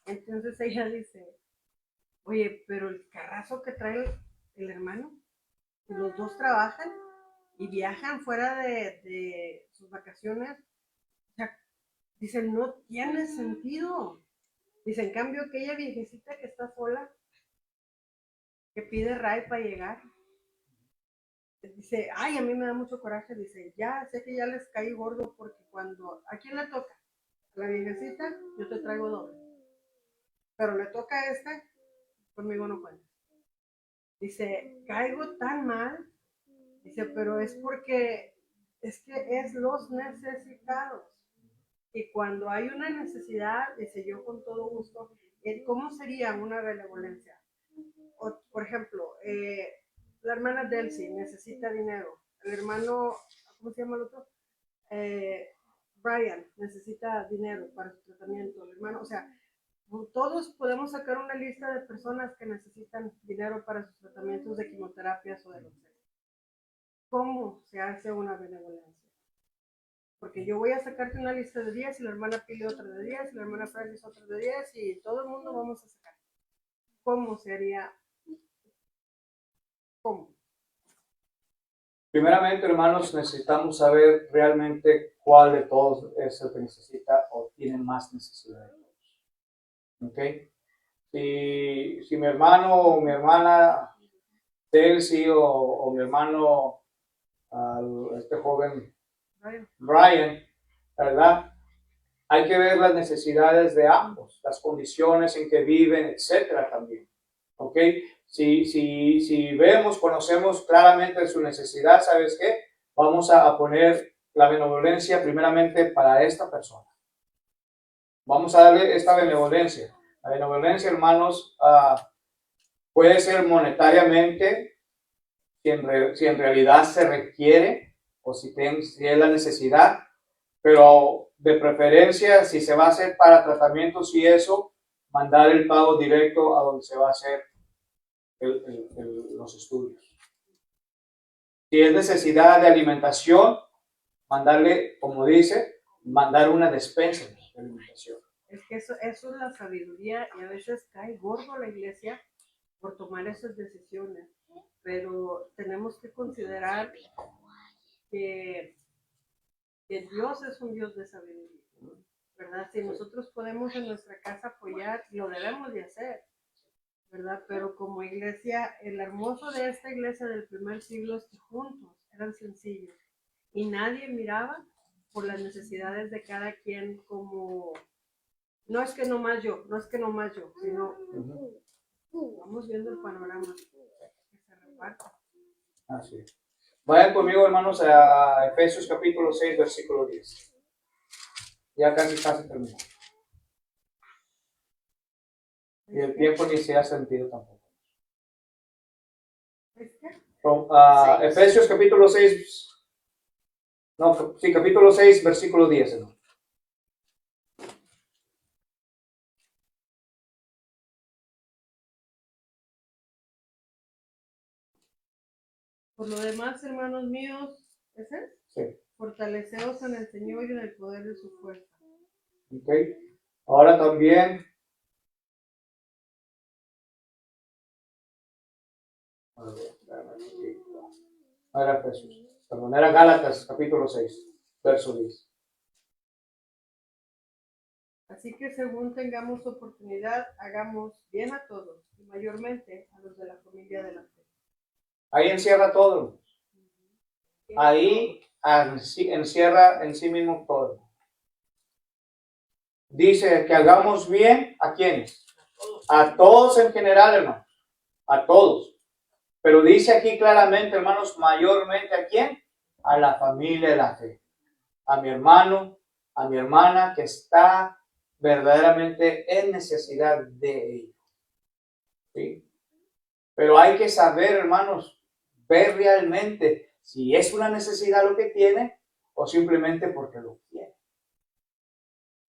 Entonces ella dice, oye, pero el carrazo que trae el hermano, los dos trabajan y viajan fuera de sus vacaciones, o sea, dice, no tiene sentido. Dice, en cambio, aquella viejecita que está sola, que pide ray para llegar, dice, ay, a mí me da mucho coraje, dice, ya sé que ya les caí gordo porque cuando, ¿a quién le toca? A la viejecita, yo te traigo doble. Pero le toca a esta, conmigo no cuenta. Dice, caigo tan mal, dice, pero es porque es que es los necesitados. Y cuando hay una necesidad, dice, yo con todo gusto, ¿cómo sería una benevolencia? Por ejemplo, la hermana Delcy necesita dinero, el hermano, ¿cómo se llama el otro? Brian necesita dinero para su tratamiento, el hermano, o sea, todos podemos sacar una lista de personas que necesitan dinero para sus tratamientos de quimioterapias o de lo que sea. ¿Cómo se hace una benevolencia? Porque yo voy a sacarte una lista de 10 y la hermana pide otra de 10 y la hermana Francis otra de 10 y todo el mundo vamos a sacar. ¿Cómo sería? ¿Cómo? Primeramente, hermanos, necesitamos saber realmente cuál de todos es el que necesita o tiene más necesidad de todos. ¿Ok? Si mi hermano o mi hermana Delcy o mi hermano, este joven Brian, ¿verdad? Hay que ver las necesidades de ambos, las condiciones en que viven, etcétera también. ¿Ok? Si vemos, conocemos claramente su necesidad, ¿sabes qué? Vamos a poner la benevolencia primeramente para esta persona. Vamos a darle esta benevolencia. La benevolencia, hermanos, puede ser monetariamente, si en realidad se requiere, o si es la necesidad, pero de preferencia, si se va a hacer para tratamientos y eso, mandar el pago directo a donde se va a hacer los estudios. Si es necesidad de alimentación, mandarle, como dice, mandar una despensa de alimentación. Es que eso es la sabiduría y a veces cae gordo la iglesia por tomar esas decisiones, pero tenemos que considerar que Dios es un Dios de sabiduría, ¿verdad? Si nosotros podemos en nuestra casa apoyar, lo debemos de hacer, ¿verdad? Pero como iglesia, el hermoso de esta iglesia del primer siglo es que juntos eran sencillos y nadie miraba por las necesidades de cada quien como, no es que nomás yo, sino vamos viendo el panorama que se reparte. Así es. Vayan conmigo, hermanos, a Efesios capítulo 6, versículo 10. Ya casi terminó. Y el tiempo ni se ha sentido tampoco. Efesios capítulo 6, capítulo 6, versículo 10. ¿No? Por lo demás, hermanos míos, ¿ese? Sí. Fortaleceos en el Señor y en el poder de su fuerza. Ok. Ahora también. Era Efesios. Perdón, era Gálatas capítulo 6, verso 10. Así que según tengamos oportunidad, hagamos bien a todos, y mayormente a los de la familia de la fe. Ahí encierra todo. Ahí encierra en sí mismo todo. Dice que hagamos bien ¿a quiénes? A todos en general, hermanos. A todos. Pero dice aquí claramente, hermanos, mayormente ¿a quién? A la familia de la fe. A mi hermano, a mi hermana que está verdaderamente en necesidad de ello. ¿Sí? Pero hay que saber, hermanos, ver realmente si es una necesidad lo que tiene o simplemente porque lo quiere.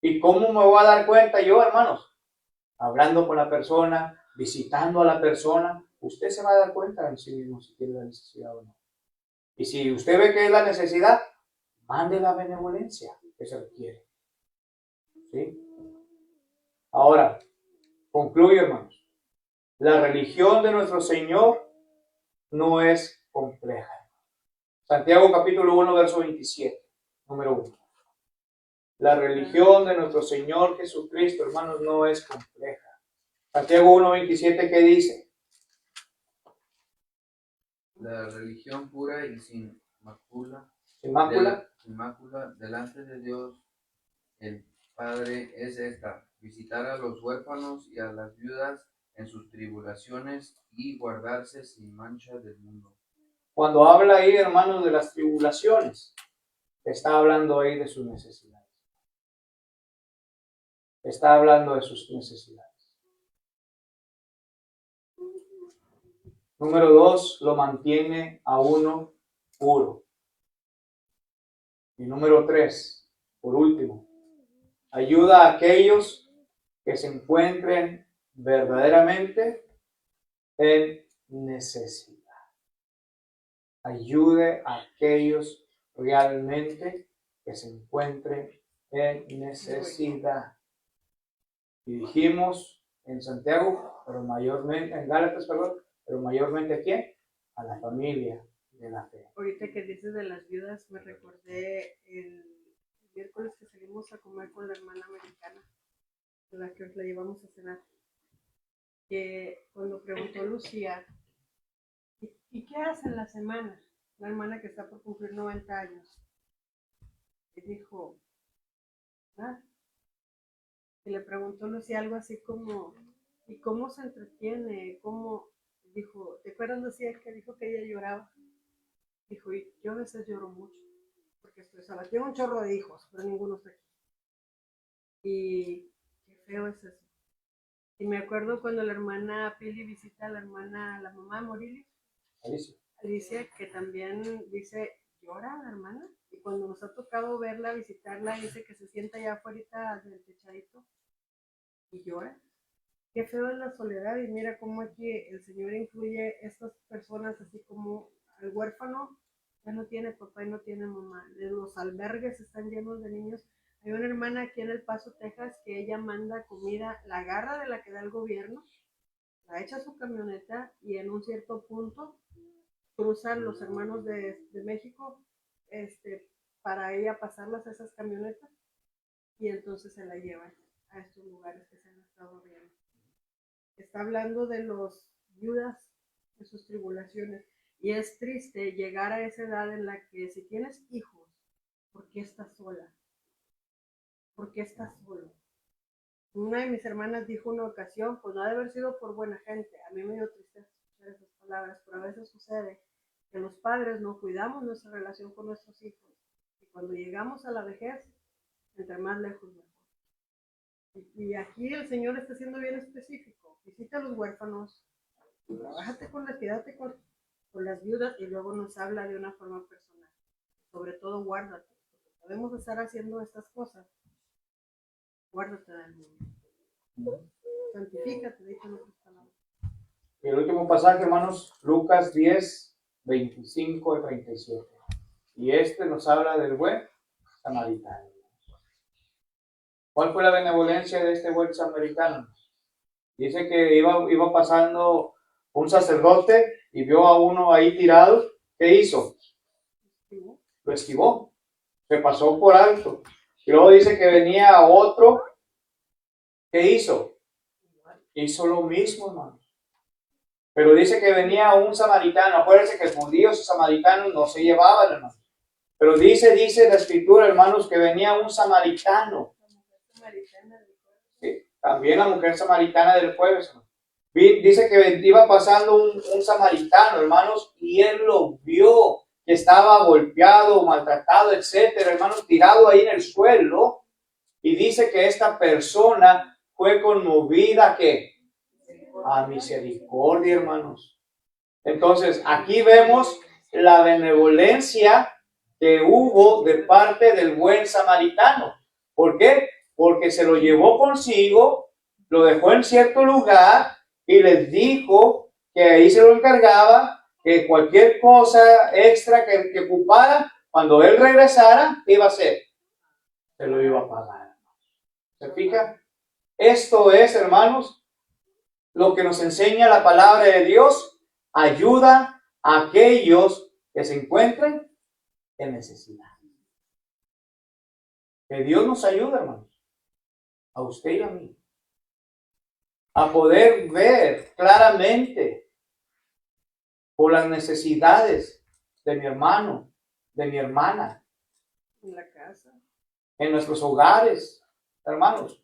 ¿Y cómo me voy a dar cuenta yo, hermanos? Hablando con la persona, visitando a la persona, usted se va a dar cuenta en sí mismo si tiene la necesidad o no. Y si usted ve que es la necesidad, mande la benevolencia que se requiere. ¿Sí? Ahora, concluyo, hermanos. La religión de nuestro Señor no es compleja. Santiago capítulo 1, verso 27, número 1. La religión de nuestro Señor Jesucristo, hermanos, no es compleja. Santiago 1, 27, ¿qué dice? La religión pura y sin mácula, ¿Sin mácula? sin mácula delante de Dios el Padre es esta: visitar a los huérfanos y a las viudas en sus tribulaciones y guardarse sin mancha del mundo. Cuando habla ahí, hermanos, de las tribulaciones, está hablando ahí de sus necesidades. Está hablando de sus necesidades. Número 2, lo mantiene a uno puro. Y número 3, por último, ayuda a aquellos que se encuentren verdaderamente en necesidad. Ayude a aquellos realmente que se encuentren en necesidad. Y dijimos en Santiago, pero mayormente, en Gálatas, perdón, pero mayormente ¿a quién? A la familia de la fe. Ahorita que dices de las viudas, me recordé el miércoles que salimos a comer con la hermana americana, la que la llevamos a cenar, que cuando preguntó Lucía, ¿y qué hacen la semana? La hermana que está por cumplir 90 años. Y dijo, nada. Y le preguntó Lucy algo así como, ¿y cómo se entretiene? ¿Cómo? Dijo, ¿te acuerdas, Lucía, que dijo que ella lloraba? Dijo, y yo a veces lloro mucho, porque estoy sola. Tengo un chorro de hijos, pero ninguno está aquí. Y qué feo es eso. Y me acuerdo cuando la hermana Pili visita a la mamá de Morilis, Alicia, que también dice, llora la hermana. Y cuando nos ha tocado verla, visitarla, dice que se sienta ya afuera del techadito y llora. Qué feo es la soledad. Y mira cómo aquí el Señor incluye estas personas, así como el huérfano ya no tiene papá y no tiene mamá. Los albergues están llenos de niños. Hay una hermana aquí en El Paso, Texas, que ella manda comida, la agarra de la que da el gobierno, la echa a su camioneta y en un cierto punto cruzan los hermanos de México para ella pasarlas a esas camionetas y entonces se la llevan a estos lugares que se han estado viendo. Está hablando de los viudas, de sus tribulaciones. Y es triste llegar a esa edad en la que si tienes hijos, ¿por qué estás sola? ¿Por qué estás solo? Una de mis hermanas dijo una ocasión, pues no ha de haber sido por buena gente. A mí me dio tristeza escuchar esas palabras, pero a veces sucede que los padres no cuidamos nuestra relación con nuestros hijos. Y cuando llegamos a la vejez, entre más lejos mejor. Y aquí el Señor está siendo bien específico. Visita a los huérfanos, trabájate quédate con las viudas y luego nos habla de una forma personal. Sobre todo guárdate, porque podemos estar haciendo estas cosas. Guárdate del mundo. Santifícate, dicen otras palabras. Y el último pasaje, hermanos, Lucas 10, 25 y 37. Y nos habla del buen samaritano. ¿Cuál fue la benevolencia de este buen samaritano? Dice que iba pasando un sacerdote y vio a uno ahí tirado. ¿Qué hizo? Lo esquivó. Se pasó por alto. Y luego dice que venía otro. ¿Qué hizo? Hizo lo mismo, hermano. Pero dice que venía un samaritano. Acuérdense que judíos y samaritanos no se llevaban, hermano. Pero dice la escritura, hermanos, que venía un samaritano. Sí, también la mujer samaritana del pueblo. Dice que iba pasando un samaritano, hermanos, y él lo vio, que estaba golpeado, maltratado, etcétera, hermanos, tirado ahí en el suelo. Y dice que esta persona fue conmovida a misericordia, hermanos. Entonces, aquí vemos la benevolencia que hubo de parte del buen samaritano. ¿Por qué? Porque se lo llevó consigo, lo dejó en cierto lugar y les dijo que ahí se lo encargaba, que cualquier cosa extra que ocupara, cuando él regresara, ¿qué iba a hacer? Se lo iba a pagar. ¿Se fija? Esto es, hermanos, lo que nos enseña la palabra de Dios. Ayuda a aquellos que se encuentren en necesidad. Que Dios nos ayude, hermanos, a usted y a mí, a poder ver claramente por las necesidades de mi hermano, de mi hermana, En la casa. en nuestros hogares, hermanos.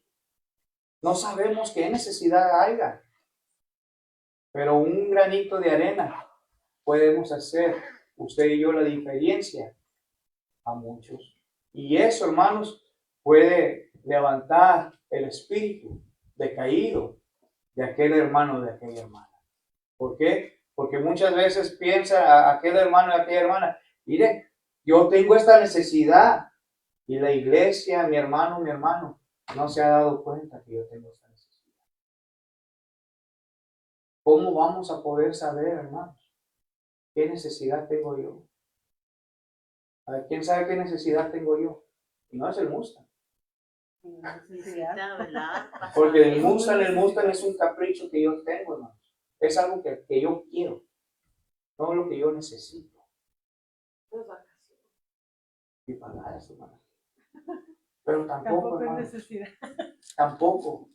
No sabemos qué necesidad haya, pero un granito de arena podemos hacer, usted y yo, la diferencia a muchos. Y eso, hermanos, puede levantar el espíritu decaído de aquel hermano, de aquella hermana. ¿Por qué? Porque muchas veces piensa a aquel hermano y a aquella hermana, mire, yo tengo esta necesidad y la iglesia, mi hermano, no se ha dado cuenta que yo tengo esta necesidad. ¿Cómo vamos a poder saber, hermanos, qué necesidad tengo yo? A ver, ¿quién sabe qué necesidad tengo yo? Y no es el Mustang. Porque el Mustang es un capricho que yo tengo, hermanos. Es algo que yo quiero, no lo que yo necesito. Y pagar eso, hermano. Pero tampoco, es hermano, necesidad. tampoco.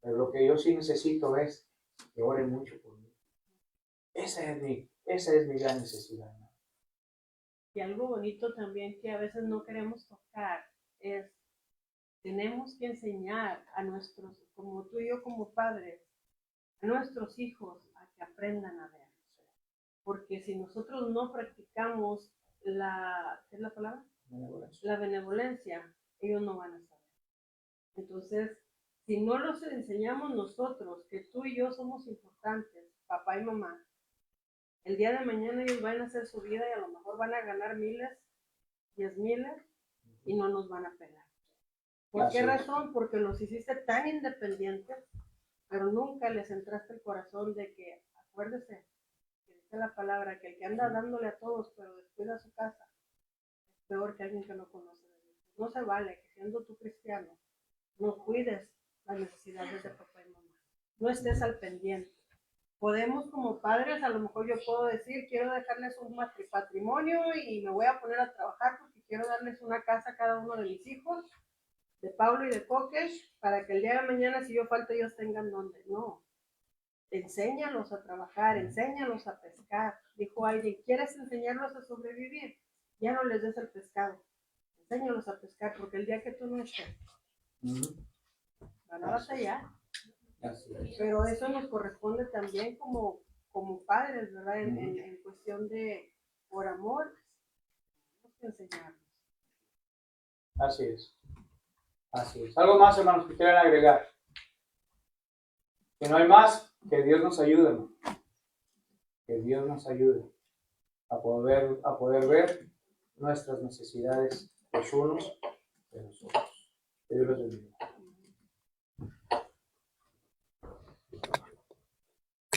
Pero lo que yo sí necesito es que oren mucho por mí. Ese es Esa es mi gran necesidad. Y algo bonito también que a veces no queremos tocar es, tenemos que enseñar a nuestros, como tú y yo como padres, a nuestros hijos a que aprendan a ver. Porque si nosotros no practicamos ¿qué es la palabra? La benevolencia, ellos no van a saber. Entonces, si no los enseñamos nosotros, que tú y yo somos importantes, papá y mamá, el día de mañana ellos van a hacer su vida y a lo mejor van a ganar miles, 10,000 y no nos van a pelar. ¿Por qué razón? Porque los hiciste tan independientes, pero nunca les entraste el corazón de que, acuérdese, que dice la palabra, que el que anda dándole a todos, pero descuida su casa, es peor que alguien que no conoce de Dios. No se vale que siendo tú cristiano, no cuides las necesidades de papá y mamá. No estés al pendiente. Podemos como padres, a lo mejor yo puedo decir, quiero dejarles un patrimonio y me voy a poner a trabajar porque quiero darles una casa a cada uno de mis hijos, de Pablo y de Coques, para que el día de mañana, si yo falto, ellos tengan donde. No. Enséñalos a trabajar, enséñalos a pescar. Dijo alguien, ¿quieres enseñarlos a sobrevivir? Ya no les des el pescado. Enséñalos a pescar, porque el día que tú no estés, van a batallar. Pero eso nos corresponde también como padres, ¿verdad? En cuestión de, por amor, tenemos que enseñarlos. Así es. Así es. ¿Algo más, hermanos, que quieran agregar? Si no hay más, que Dios nos ayude, hermano. Que Dios nos ayude a poder ver nuestras necesidades los unos de los otros. Que Dios los bendiga.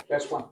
Gracias, Juan.